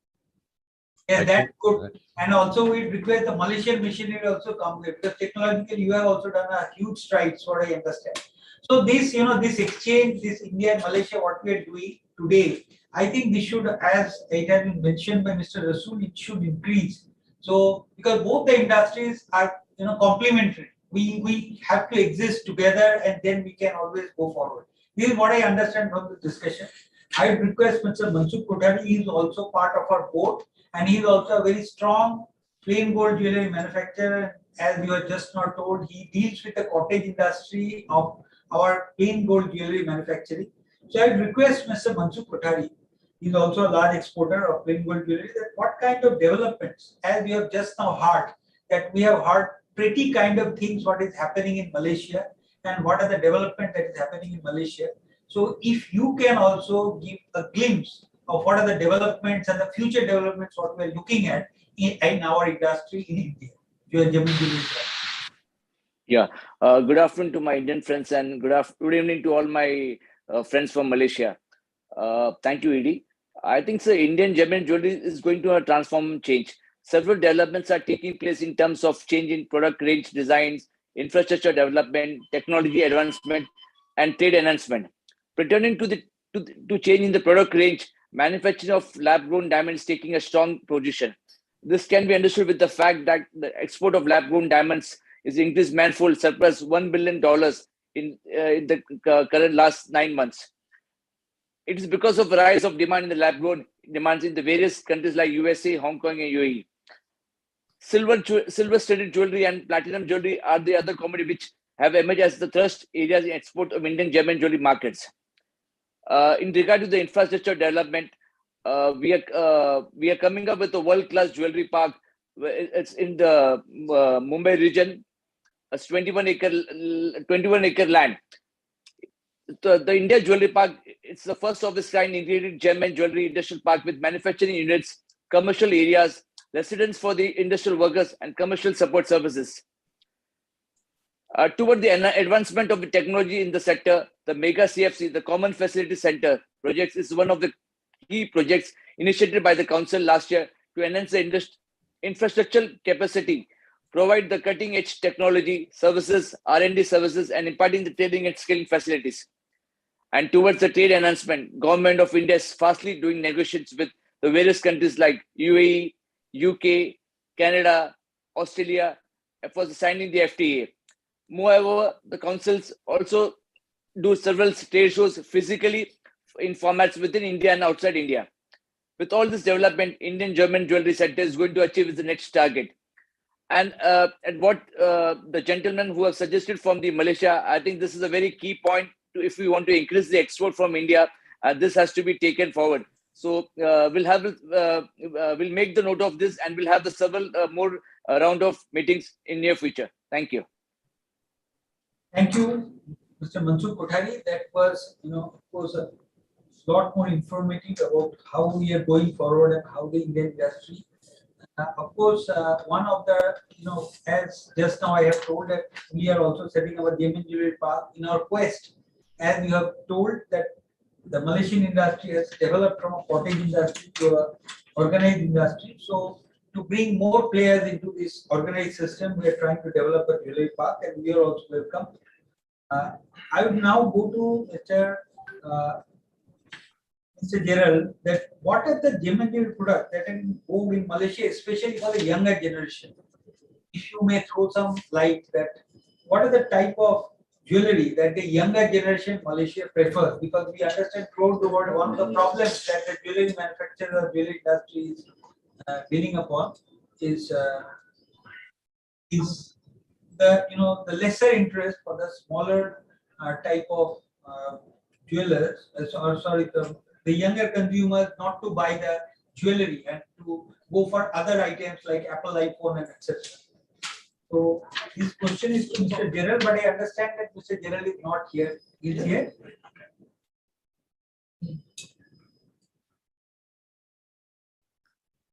Yeah, that's good. And also we request the Malaysian machinery also come here, because technologically you have also done a huge strides, what I understand. So this, this exchange, this India and Malaysia, what we are doing today, I think this should, as it has been mentioned by Mr. Rasool, it should increase. So because both the industries are, complementary, we have to exist together, and then we can always go forward. This is what I understand from the discussion. I request Mr. Mansukh Kothari, he is also part of our board, and he is also a very strong plain gold jewelry manufacturer. As you are just not told, he deals with the cottage industry of our plain gold jewelry manufacturing. So I request Mr. Mansukh Kothari, he is also a large exporter of plain gold jewelry, that what kind of developments, as we have just now heard, that we have heard pretty kind of things what is happening in Malaysia, and what are the development that is happening in Malaysia. So if you can also give a glimpse of what are the developments and the future developments what we are looking at in our industry in India. You are Jamil. Yeah. Good afternoon to my Indian friends, and good evening to all my friends from Malaysia. Thank you, Edie. I think Indian gem and jewelry is going to transform change. Several developments are taking place in terms of change in product range designs, infrastructure development, technology advancement, and trade enhancement. Returning to change in the product range, manufacturing of lab-grown diamonds taking a strong position. This can be understood with the fact that the export of lab-grown diamonds is increased manifold, surpassed $1 billion in the current last 9 months. It is because of the rise of demand in the lab-grown demands in the various countries like USA, Hong Kong, and UAE. Silver-studded jewelry and platinum jewelry are the other commodities which have emerged as the thrust areas in export of Indian gem and jewelry markets. In regard to the infrastructure development, we are coming up with a world-class jewelry park. It's in the Mumbai region. It's 21-acre land. The India Jewelry Park, it's the first of its kind integrated gem and jewelry industrial park with manufacturing units, commercial areas, residence for the industrial workers, and commercial support services. Toward the advancement of the technology in the sector, the Mega CFC, the Common Facility Center projects, is one of the key projects initiated by the Council last year to enhance the infrastructure capacity, provide the cutting-edge technology, services, R&D services, and imparting the training and skilling facilities. And towards the trade enhancement, Government of India is fastly doing negotiations with the various countries like UAE, UK, Canada, Australia for signing the FTA. Moreover, the councils also do several trade shows physically in formats within India and outside India. with all this development, Indian German jewelry sector is going to achieve the next target. And what the gentleman who have suggested from the Malaysia, I think this is a very key point. If we want to increase the export from India, this has to be taken forward. So we'll make the note of this, and we'll have the several more round of meetings in near future. Thank you. Thank you, Mr. Mansur Kothari. That was, of course, a lot more informative about how we are going forward and how the Indian industry. Of course, one of the, as just now I have told that we are also setting our Gem and Jewelry Park in our quest, as you have told that the Malaysian industry has developed from a cottage industry to an organized industry. So to bring more players into this organized system, we are trying to develop a jewelry park, and we are also welcome. I would now go to Mr. Gerald, that what are the gem and jewelry products that can go in Malaysia, especially for the younger generation? If you may throw some light, that what are the type of jewelry that the younger generation Malaysia prefers? Because we understand throughout the world, one of the problems that the jewelry manufacturer or jewelry industry is dealing upon is the the lesser interest for the smaller type of jewelers, the younger consumers not to buy the jewelry and to go for other items like Apple iPhone and etc. So this question is to Mr. Gerald, but I understand that Mr. Gerald is not here. Is here?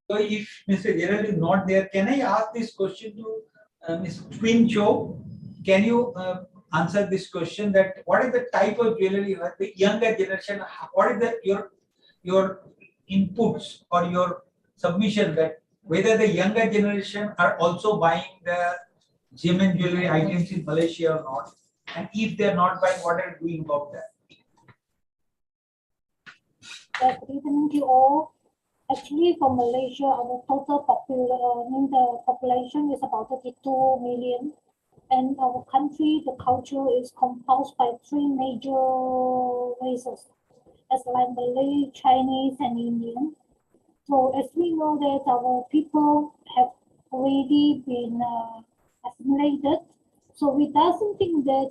So if Mr. Gerald is not there, can I ask this question to Ms. Twin Cho? Can you answer this question, that what is the type of jewelry the younger generation, what is your inputs or your submission, that whether the younger generation are also buying the gem and jewelry items in Malaysia or not, and if they are not buying, what are you doing about that? Good evening to all. Actually, for Malaysia, our total population is about 32 million. And our country, the culture is composed by three major races, as like Malay, Chinese, and Indian. So as we know that our people have already been assimilated, so we doesn't think that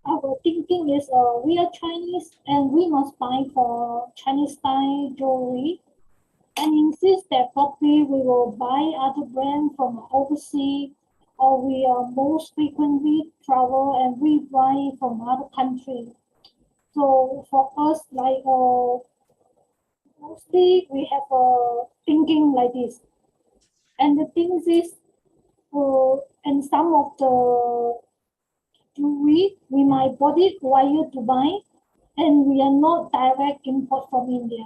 our thinking is we are Chinese and we must buy for Chinese style jewelry, and insist that probably we will buy other brands from overseas, or we most frequently travel and we buy from other countries. So for us, like mostly we have thinking like this. And the thing is, and some of the jewelry we might bought it wired to buy, and we are not direct import from India.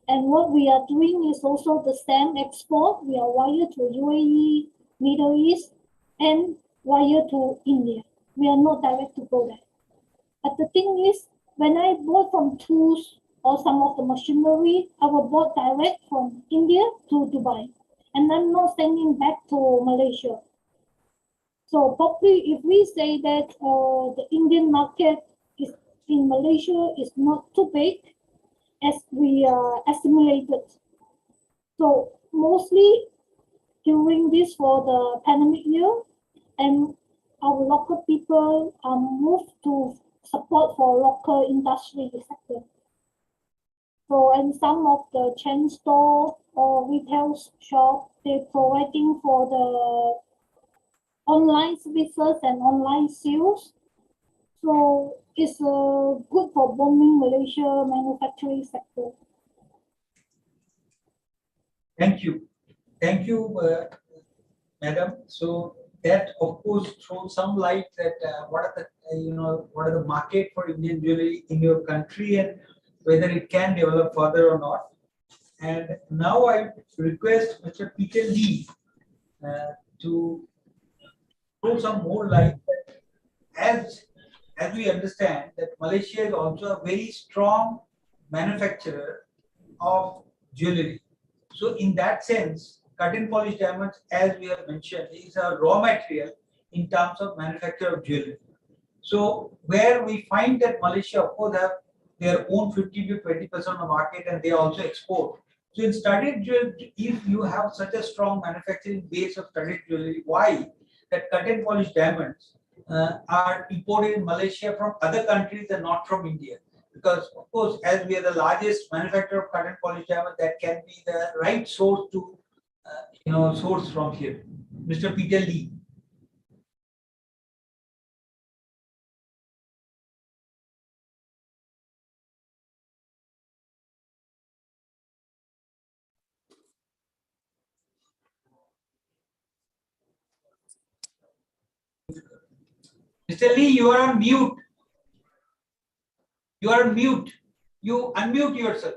And what we are doing is also the same export. We are wired to UAE, Middle East, and wired to India. We are not direct to go there. But the thing is, when I bought from tools or some of the machinery, I will bought direct from India to Dubai. And I'm not sending back to Malaysia. So probably if we say that the Indian market is in Malaysia is not too big, as we are assimilated. So mostly during this for the pandemic year, and our local people are moved to support for local industry sector. So and some of the chain store or retail shop, they're providing for the online services and online sales. So it's good for booming Malaysia manufacturing sector. Thank you. Thank you, Madam. So that of course throws some light that what are the what are the market for Indian jewelry in your country and whether it can develop further or not. And now I request Mr. Peter Lee to throw some more light that as we understand that Malaysia is also a very strong manufacturer of jewelry. So in that sense, cut and polished diamonds, as we have mentioned, is a raw material in terms of manufacture of jewelry. So where we find that Malaysia, of course, have their own 15 to 20% of the market, and they also export. So in studded jewelry, if you have such a strong manufacturing base of studded jewelry, why that cut and polished diamonds are imported in Malaysia from other countries and not from India? Because of course, as we are the largest manufacturer of cut and polished diamond, that can be the right source to source from here. Mr. Peter Lee. Mr. Lee, you are on mute. You are on mute. You unmute yourself.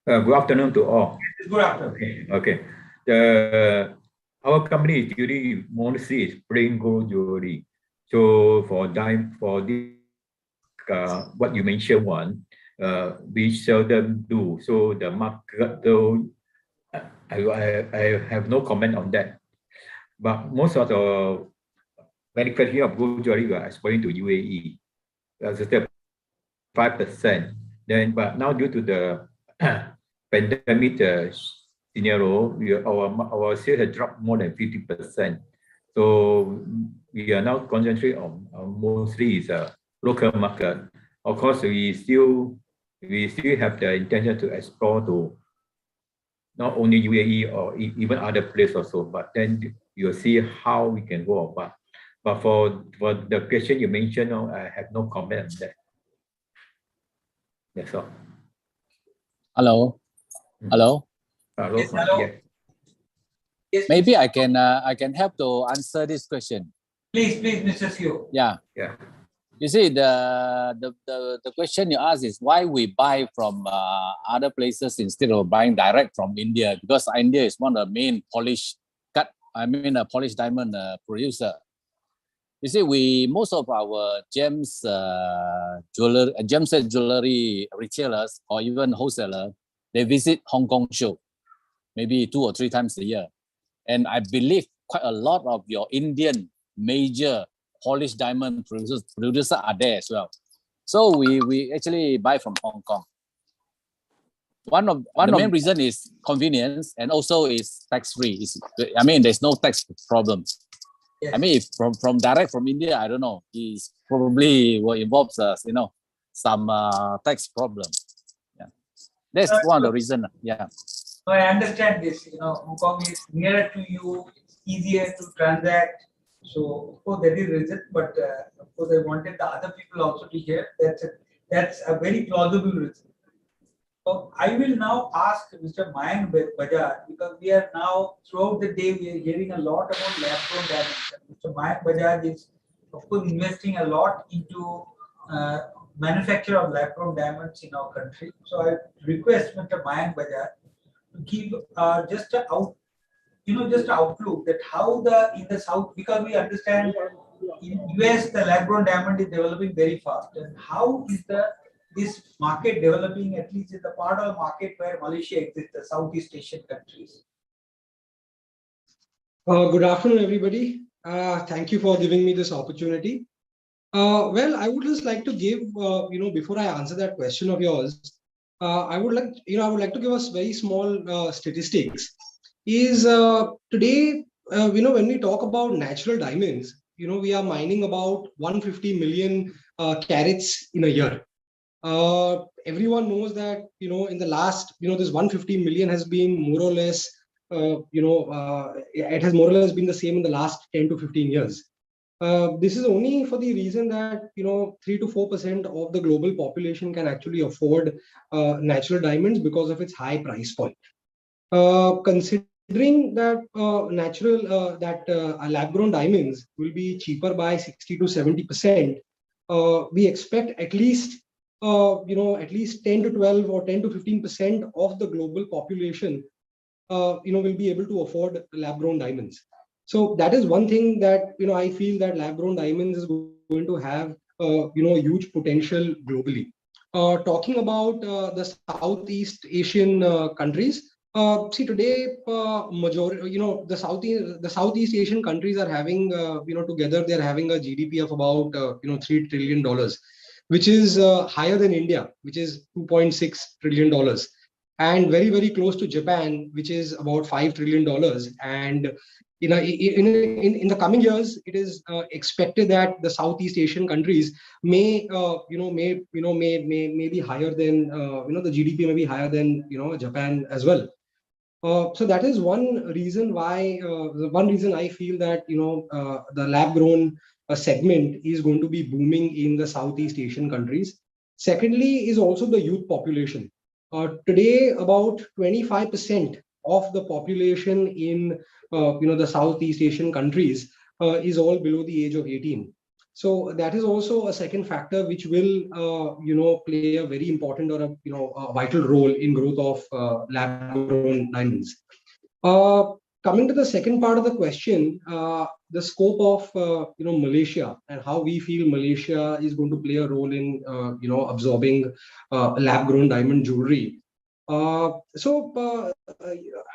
Good afternoon to all. Good afternoon. Okay. Our company is jewelry mostly is plain gold jewelry. So for this what you mentioned one, we seldom do. So the market, though, I have no comment on that. But most of the manufacturing of gold jewelry we are exporting to UAE. That's still 5%. Then, but now due to the pandemic scenario, our sales have dropped more than 50%. So we are now concentrating on mostly is a local market. Of course, we still have the intention to explore to not only UAE or even other places also. But then you'll see how we can go about. But for the question you mentioned, I have no comment on that. That's all. Hello. Hello. Hello. Yes, hello. Yes. Yes, Maybe I can help to answer this question. please, Mr. CEO. Yeah. Yeah. You see, the question you ask is why we buy from other places instead of buying direct from India, because India is one of the main polished diamond producer. You see, most of our gems and jewelry retailers or even wholesaler, they visit Hong Kong show, maybe 2 or 3 times a year. And I believe quite a lot of your Indian major polished diamond producers are there as well. So we actually buy from Hong Kong. One of the main reason is convenience, and also is tax-free. There's no tax problem. Yes. If from direct from India, I don't know. It's probably will involve some tax problem. Yeah, that's one of the reason. Yeah. So I understand this. Hong Kong is nearer to you. It's easier to transact. So of course that is reason. But of course I wanted the other people also to hear. That's a very plausible reason. So I will now ask Mr. Mayank Bajaj, because we are now throughout the day we are hearing a lot about lab-grown diamonds. Mr. Mayank Bajaj is of course investing a lot into manufacture of lab-grown diamonds in our country. So I request Mr. Mayank Bajaj to give just an outlook that how in the south, because we understand in US the lab-grown diamond is developing very fast, and how is this market developing, at least in the part of the market where Malaysia exists, the Southeast Asian countries. Good afternoon, everybody. Thank you for giving me this opportunity. Well, I would just like to give, before I answer that question of yours, I would like to give us very small statistics. Is today, when we talk about natural diamonds, we are mining about 150 million carats in a year. Everyone knows that in the last this 150 million has been more or less it has more or less been the same in the last 10 to 15 years. This is only for the reason that 3 to 4% of the global population can actually afford natural diamonds because of its high price point. Considering that lab-grown diamonds will be cheaper by 60 to 70%, we expect at least 10 to 12 or 10 to 15% of the global population will be able to afford lab-grown diamonds. So that is one thing that I feel that lab-grown diamonds is going to have huge potential globally. Talking about the Southeast Asian countries, see today majority the Southeast Asian countries are having together they're having a GDP of about $3 trillion. which is higher than India, which is $2.6 trillion, and very, very close to Japan, which is about $5 trillion. And in the coming years, it is expected that the Southeast Asian countries may be higher than the GDP may be higher than Japan as well. So that is one reason why one reason I feel that the lab grown segment is going to be booming in the Southeast Asian countries. Secondly, is also the youth population. Today, about 25% of the population in the Southeast Asian countries is all below the age of 18. So that is also a second factor which will play a very important or a vital role in growth of lab-grown diamonds. Coming to the second part of the question, the scope of Malaysia and how we feel Malaysia is going to play a role in absorbing lab-grown diamond jewelry. So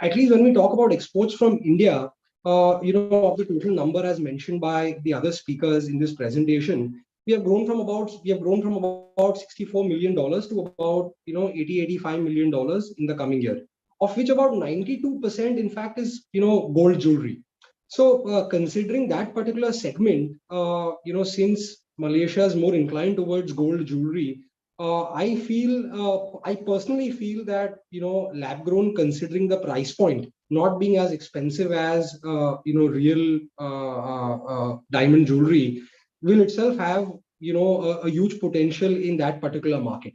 at least when we talk about exports from India, of the total number as mentioned by the other speakers in this presentation, we have grown from about $64 million to about $85 million in the coming year, of which about 92% in fact is gold jewelry. So considering that particular segment, since Malaysia is more inclined towards gold jewelry, I personally feel that lab grown, considering the price point not being as expensive as real diamond jewelry, will itself have a huge potential in that particular market.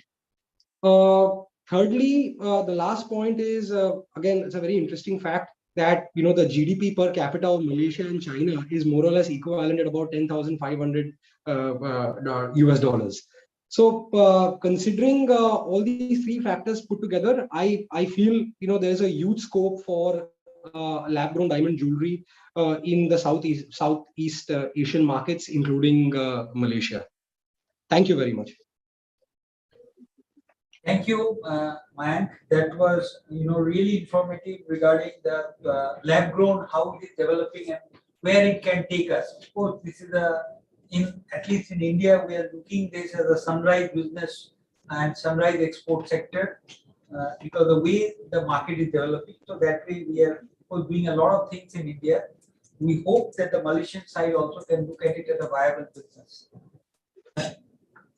Thirdly, the last point is again, it's a very interesting fact that the GDP per capita of Malaysia and China is more or less equivalent at about 10,500 US dollars. So considering all these three factors put together, I feel there's a huge scope for lab-grown diamond jewelry in the Southeast Asian markets, including Malaysia. Thank you very much. Thank you, Mayank. That was really informative regarding the lab grown, how it is developing and where it can take us. Of course, this is at least in India, we are looking this as a sunrise business and sunrise export sector because the way the market is developing. So that way we are doing a lot of things in India. We hope that the Malaysian side also can look at it as a viable business.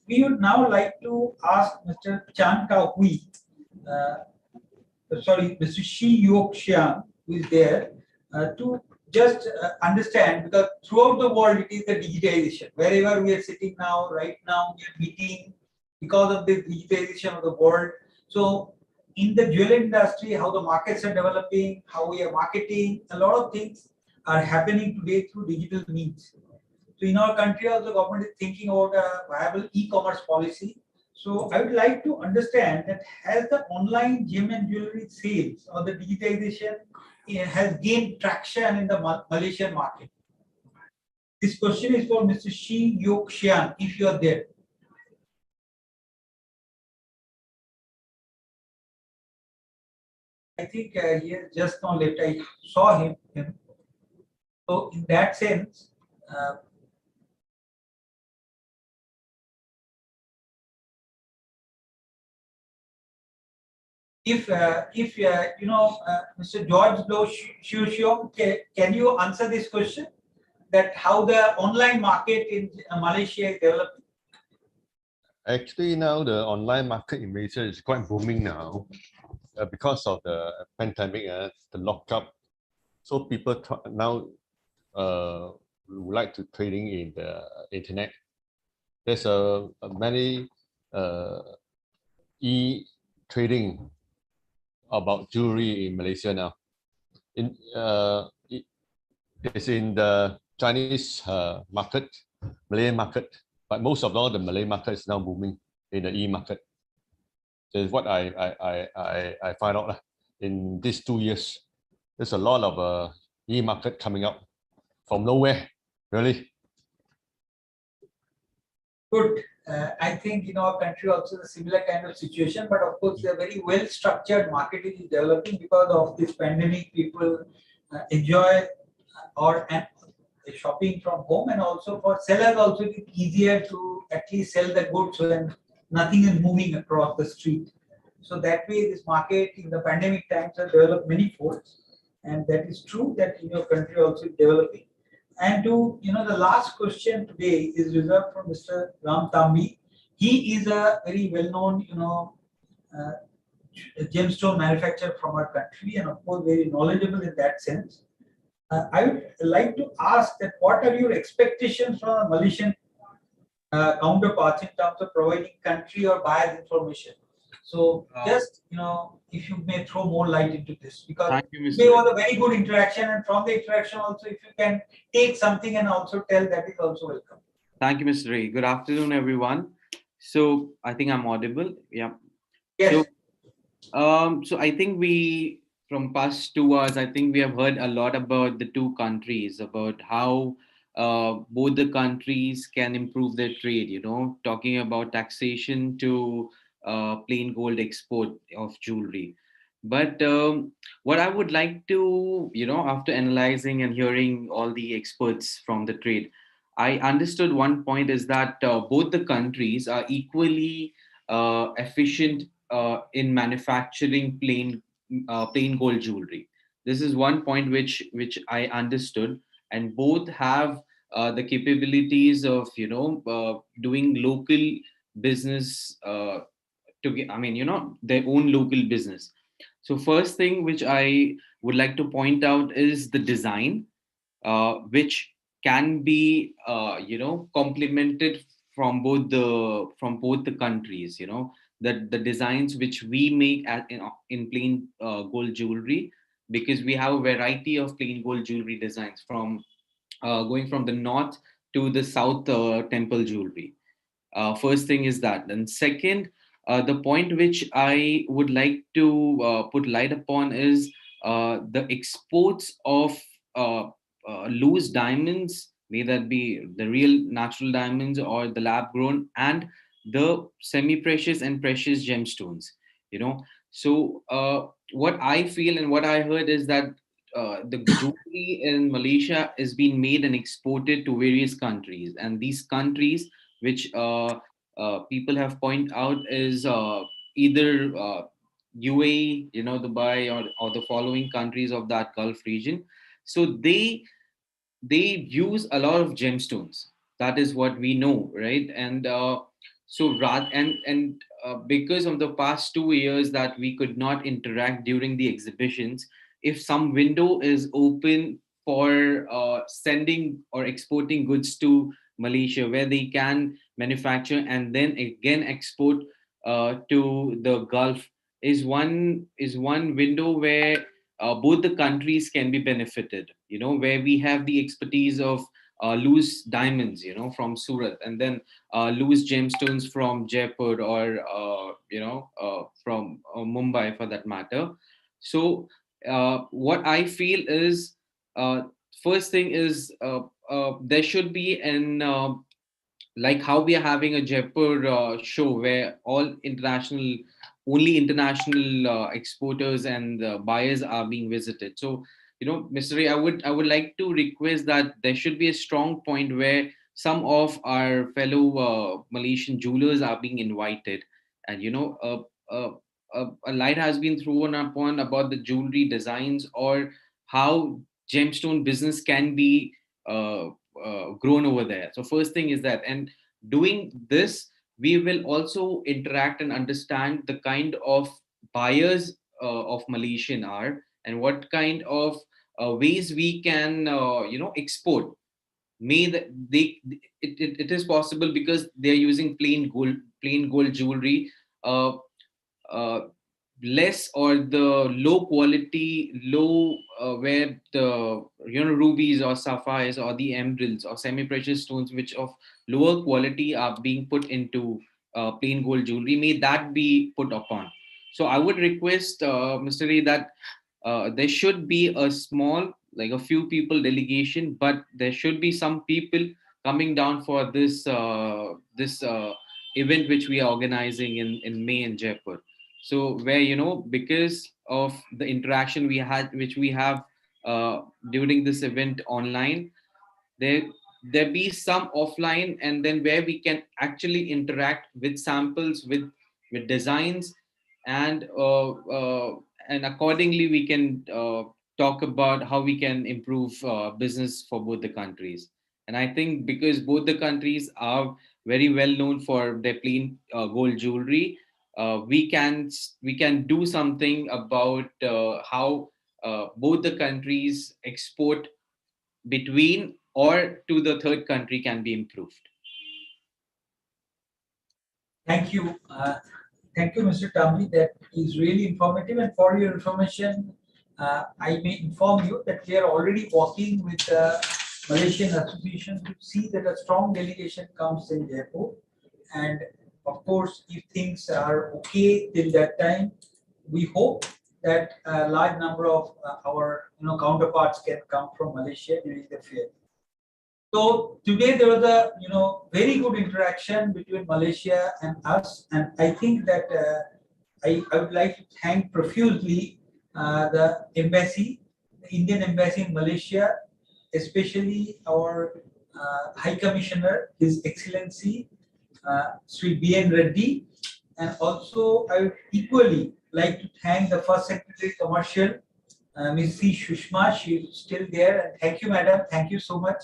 We would now like to ask Mr. Chan Ka Hui, Mr. Shi Yok Xiang, who is there, to just understand, because throughout the world it is the digitization. Wherever we are sitting now, right now, we are meeting because of the digitization of the world. So in the jewelry industry, how the markets are developing, how we are marketing, a lot of things are happening today through digital means. So in our country also, government is thinking about a viable e-commerce policy. So I would like to understand that has the online gem and jewelry sales or the digitization has gained traction in the Malaysian market? This question is for Mr. Shi Yok Xiang, if you are there. I think he has just now left. I saw him. So in that sense, if Mr. George Lo Xiu, can you answer this question? That how the online market in Malaysia is developing? Actually, now the online market in Malaysia is quite booming now because of the pandemic, the lockup. So people now would like to trading in the internet. There's many e-trading about jewelry in Malaysia now. It's in the Chinese market, Malay market, but most of all the Malay market is now booming in the e-market. That's what I find out in these 2 years. There's a lot of e-market coming up from nowhere, really. Good. I think in our country also a similar kind of situation, but of course a very well structured marketing is developing because of this pandemic. People enjoy shopping from home, and also for sellers also it's easier to at least sell the goods when nothing is moving across the street. So that way, this market in the pandemic times has developed many folds, and that is true that in your country also is developing. And to the last question today is reserved for Mr. Ram Tambi. He is a very well-known uh, gemstone manufacturer from our country, and of course very knowledgeable in that sense. I would like to ask that what are your expectations from a Malaysian counterparts in terms of providing country or buyers information? So just if you may throw more light into this, because Thank you, Mr. there was a very good interaction, and from the interaction also, if you can take something and also tell, that is also welcome. Thank you, Mr. Ray. Good afternoon, everyone. So I think I'm audible. Yeah. Yes. So I think from past 2 hours, I think we have heard a lot about the two countries, about how both the countries can improve their trade, talking about taxation to plain gold export of jewelry. But what I would like to, after analyzing and hearing all the experts from the trade, I understood one point is that both the countries are equally efficient in manufacturing plain gold jewelry. This is one point which I understood, and both have the capabilities of doing local business their own local business. So first thing which I would like to point out is the design, which can be complemented from both the countries. The designs which we make in plain gold jewelry, because we have a variety of plain gold jewelry designs from going from the north to the south temple jewelry. First thing is that. And second, the point which I would like to put light upon is the exports of loose diamonds, may that be the real natural diamonds or the lab grown, and the semi precious and precious gemstones. So what I feel and what I heard is that the jewelry in Malaysia is being made and exported to various countries, and these countries which people have pointed out is either UAE, Dubai, or the following countries of that Gulf region. So they use a lot of gemstones. That is what we know, right? And because of the past 2 years that we could not interact during the exhibitions, if some window is open for sending or exporting goods to Malaysia, where they can manufacture and then again export to the Gulf, is one window where both the countries can be benefited. Where we have the expertise of loose diamonds, from Surat, and then loose gemstones from Jaipur or from Mumbai, for that matter. So what I feel is, first thing is, there should be an like how we are having a Jaipur show where only international exporters and buyers are being visited. So, Mr. Ray, I would like to request that there should be a strong point where some of our fellow Malaysian jewelers are being invited, and a light has been thrown upon about the jewelry designs, or how gemstone business can be grown over there. So first thing is that, and doing this, we will also interact and understand the kind of buyers of Malaysian are, and what kind of ways we can export. It is possible because they are using plain gold jewelry, uh, uh, less or the low quality, where the rubies or sapphires or the emeralds or semi precious stones which of lower quality are being put into plain gold jewelry, may that be put upon. So I would request, Mr. Ray, that there should be a small, like a few people delegation, but there should be some people coming down for this event which we are organizing in May in Jaipur. So where, because of the interaction which we have during this event online, there there be some offline, and then where we can actually interact with samples, with designs, and accordingly we can talk about how we can improve business for both the countries. And I think because both the countries are very well known for their plain gold jewelry, we can do something about how both the countries export between or to the third country can be improved. Thank you. Thank you, Mr. Tambi. That is really informative. And for your information, I may inform you that we are already working with the Malaysian Association to see that a strong delegation comes in Jaipur. And of course, if things are okay till that time, we hope that a large number of our counterparts can come from Malaysia during the fair. So today there was a very good interaction between Malaysia and us, and I think that I would like to thank profusely the embassy, the Indian embassy in Malaysia, especially our High Commissioner, His Excellency Sri B.N. Reddy, and also I would equally like to thank the First Secretary Commercial, Ms. C. Shushma. She is still there, and thank you, Madam. Thank you so much.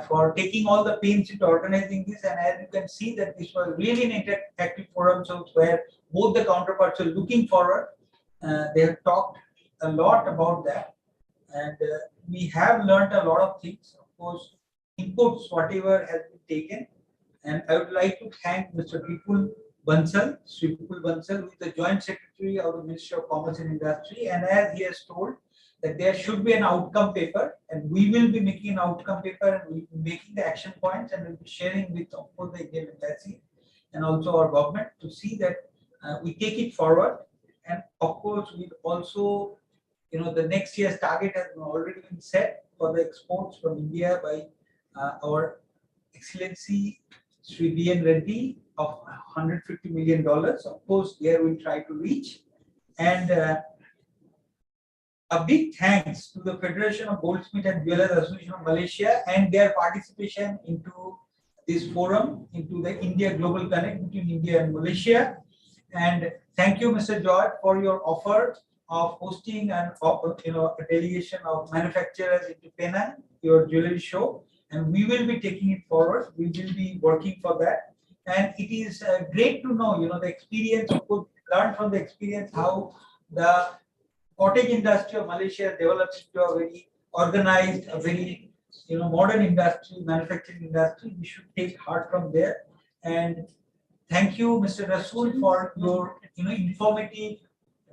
For taking all the pains into organizing this, and as you can see that this was really an interactive forum, so where both the counterparts are looking forward. They have talked a lot about that, and we have learned a lot of things. Of course, inputs whatever has been taken, and I would like to thank Mr. Vipul Bansal, Sri Vipul Bansal, who is the Joint Secretary of the Ministry of Commerce and Industry, and as he has told, that there should be an outcome paper, and we will be making an outcome paper, and we'll be making the action points, and we'll be sharing with, of course, the Indian embassy and also our government to see that we take it forward. And of course, we also, the next year's target has already been set for the exports from India by our Excellency Sri B.N. Reddy of $150 million. Of course, there we'll try to reach. And a big thanks to the Federation of Goldsmith and Jewelers Association of Malaysia and their participation into this forum, into the India Global Connect between India and Malaysia. And thank you, Mr. George, for your offer of hosting a delegation of manufacturers into Penang, your jewelry show. And we will be taking it forward. We will be working for that. And it is great to know, the experience, of course, learn from the experience how the cottage industry of Malaysia develops into a very organized, a very modern industry, manufacturing industry. We should take heart from there. And thank you, Mr. Rasool, for your informative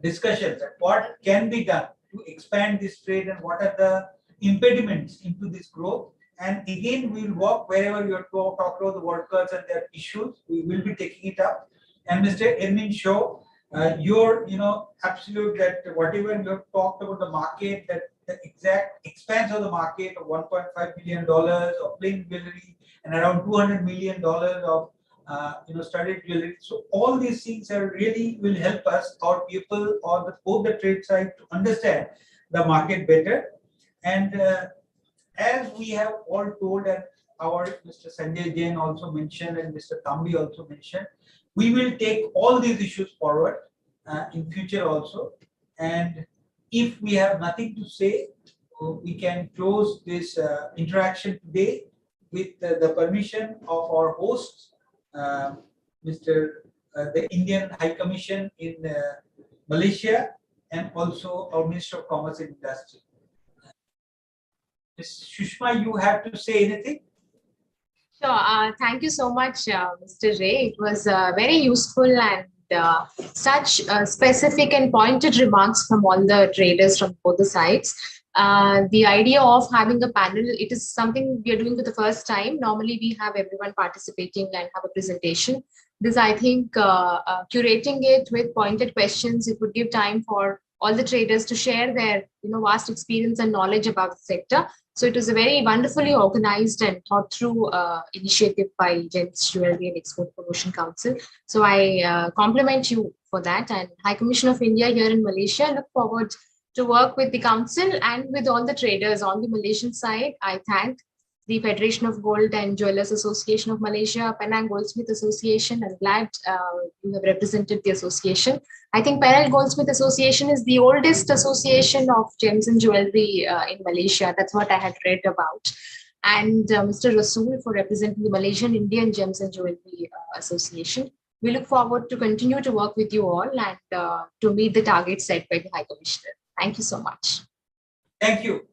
discussions and what can be done to expand this trade and what are the impediments into this growth. And again, we will work wherever you are talk about the workers and their issues. We will be taking it up. And Mr. Ermin Shaw, your absolute that whatever you have talked about the market, that the exact expanse of the market of $1.5 billion of plain jewelry and around $200 million of studded jewelry. So all these things are really will help us, our people, or both the trade side to understand the market better. And as we have all told, and our Mr. Sanjay Jain also mentioned, and Mr. Tambi also mentioned, we will take all these issues forward in future also. And if we have nothing to say, we can close this interaction today with the permission of our host, the Indian High Commission in Malaysia, and also our Minister of Commerce and Industry. Ms. Shushma, you have to say anything? Sure. Thank you so much, Mr. Ray. It was very useful and such specific and pointed remarks from all the traders from both the sides. The idea of having a panel, it is something we are doing for the first time. Normally, we have everyone participating and have a presentation. This, I think, curating it with pointed questions, it would give time for all the traders to share their vast experience and knowledge about the sector. So it was a very wonderfully organized and thought through initiative by Gems Jewelry and Export Promotion Council. So I compliment you for that. And High Commission of India here in Malaysia, look forward to work with the council and with all the traders on the Malaysian side. I thank the Federation of Gold and Jewelers Association of Malaysia, Penang Goldsmith Association. I'm glad you have represented the association. I think Penang Goldsmith Association is the oldest association of gems and jewelry in Malaysia. That's what I had read about. And Mr. Rasool for representing the Malaysian Indian Gems and Jewelry Association. We look forward to continue to work with you all and to meet the targets set by the High Commissioner. Thank you so much. Thank you.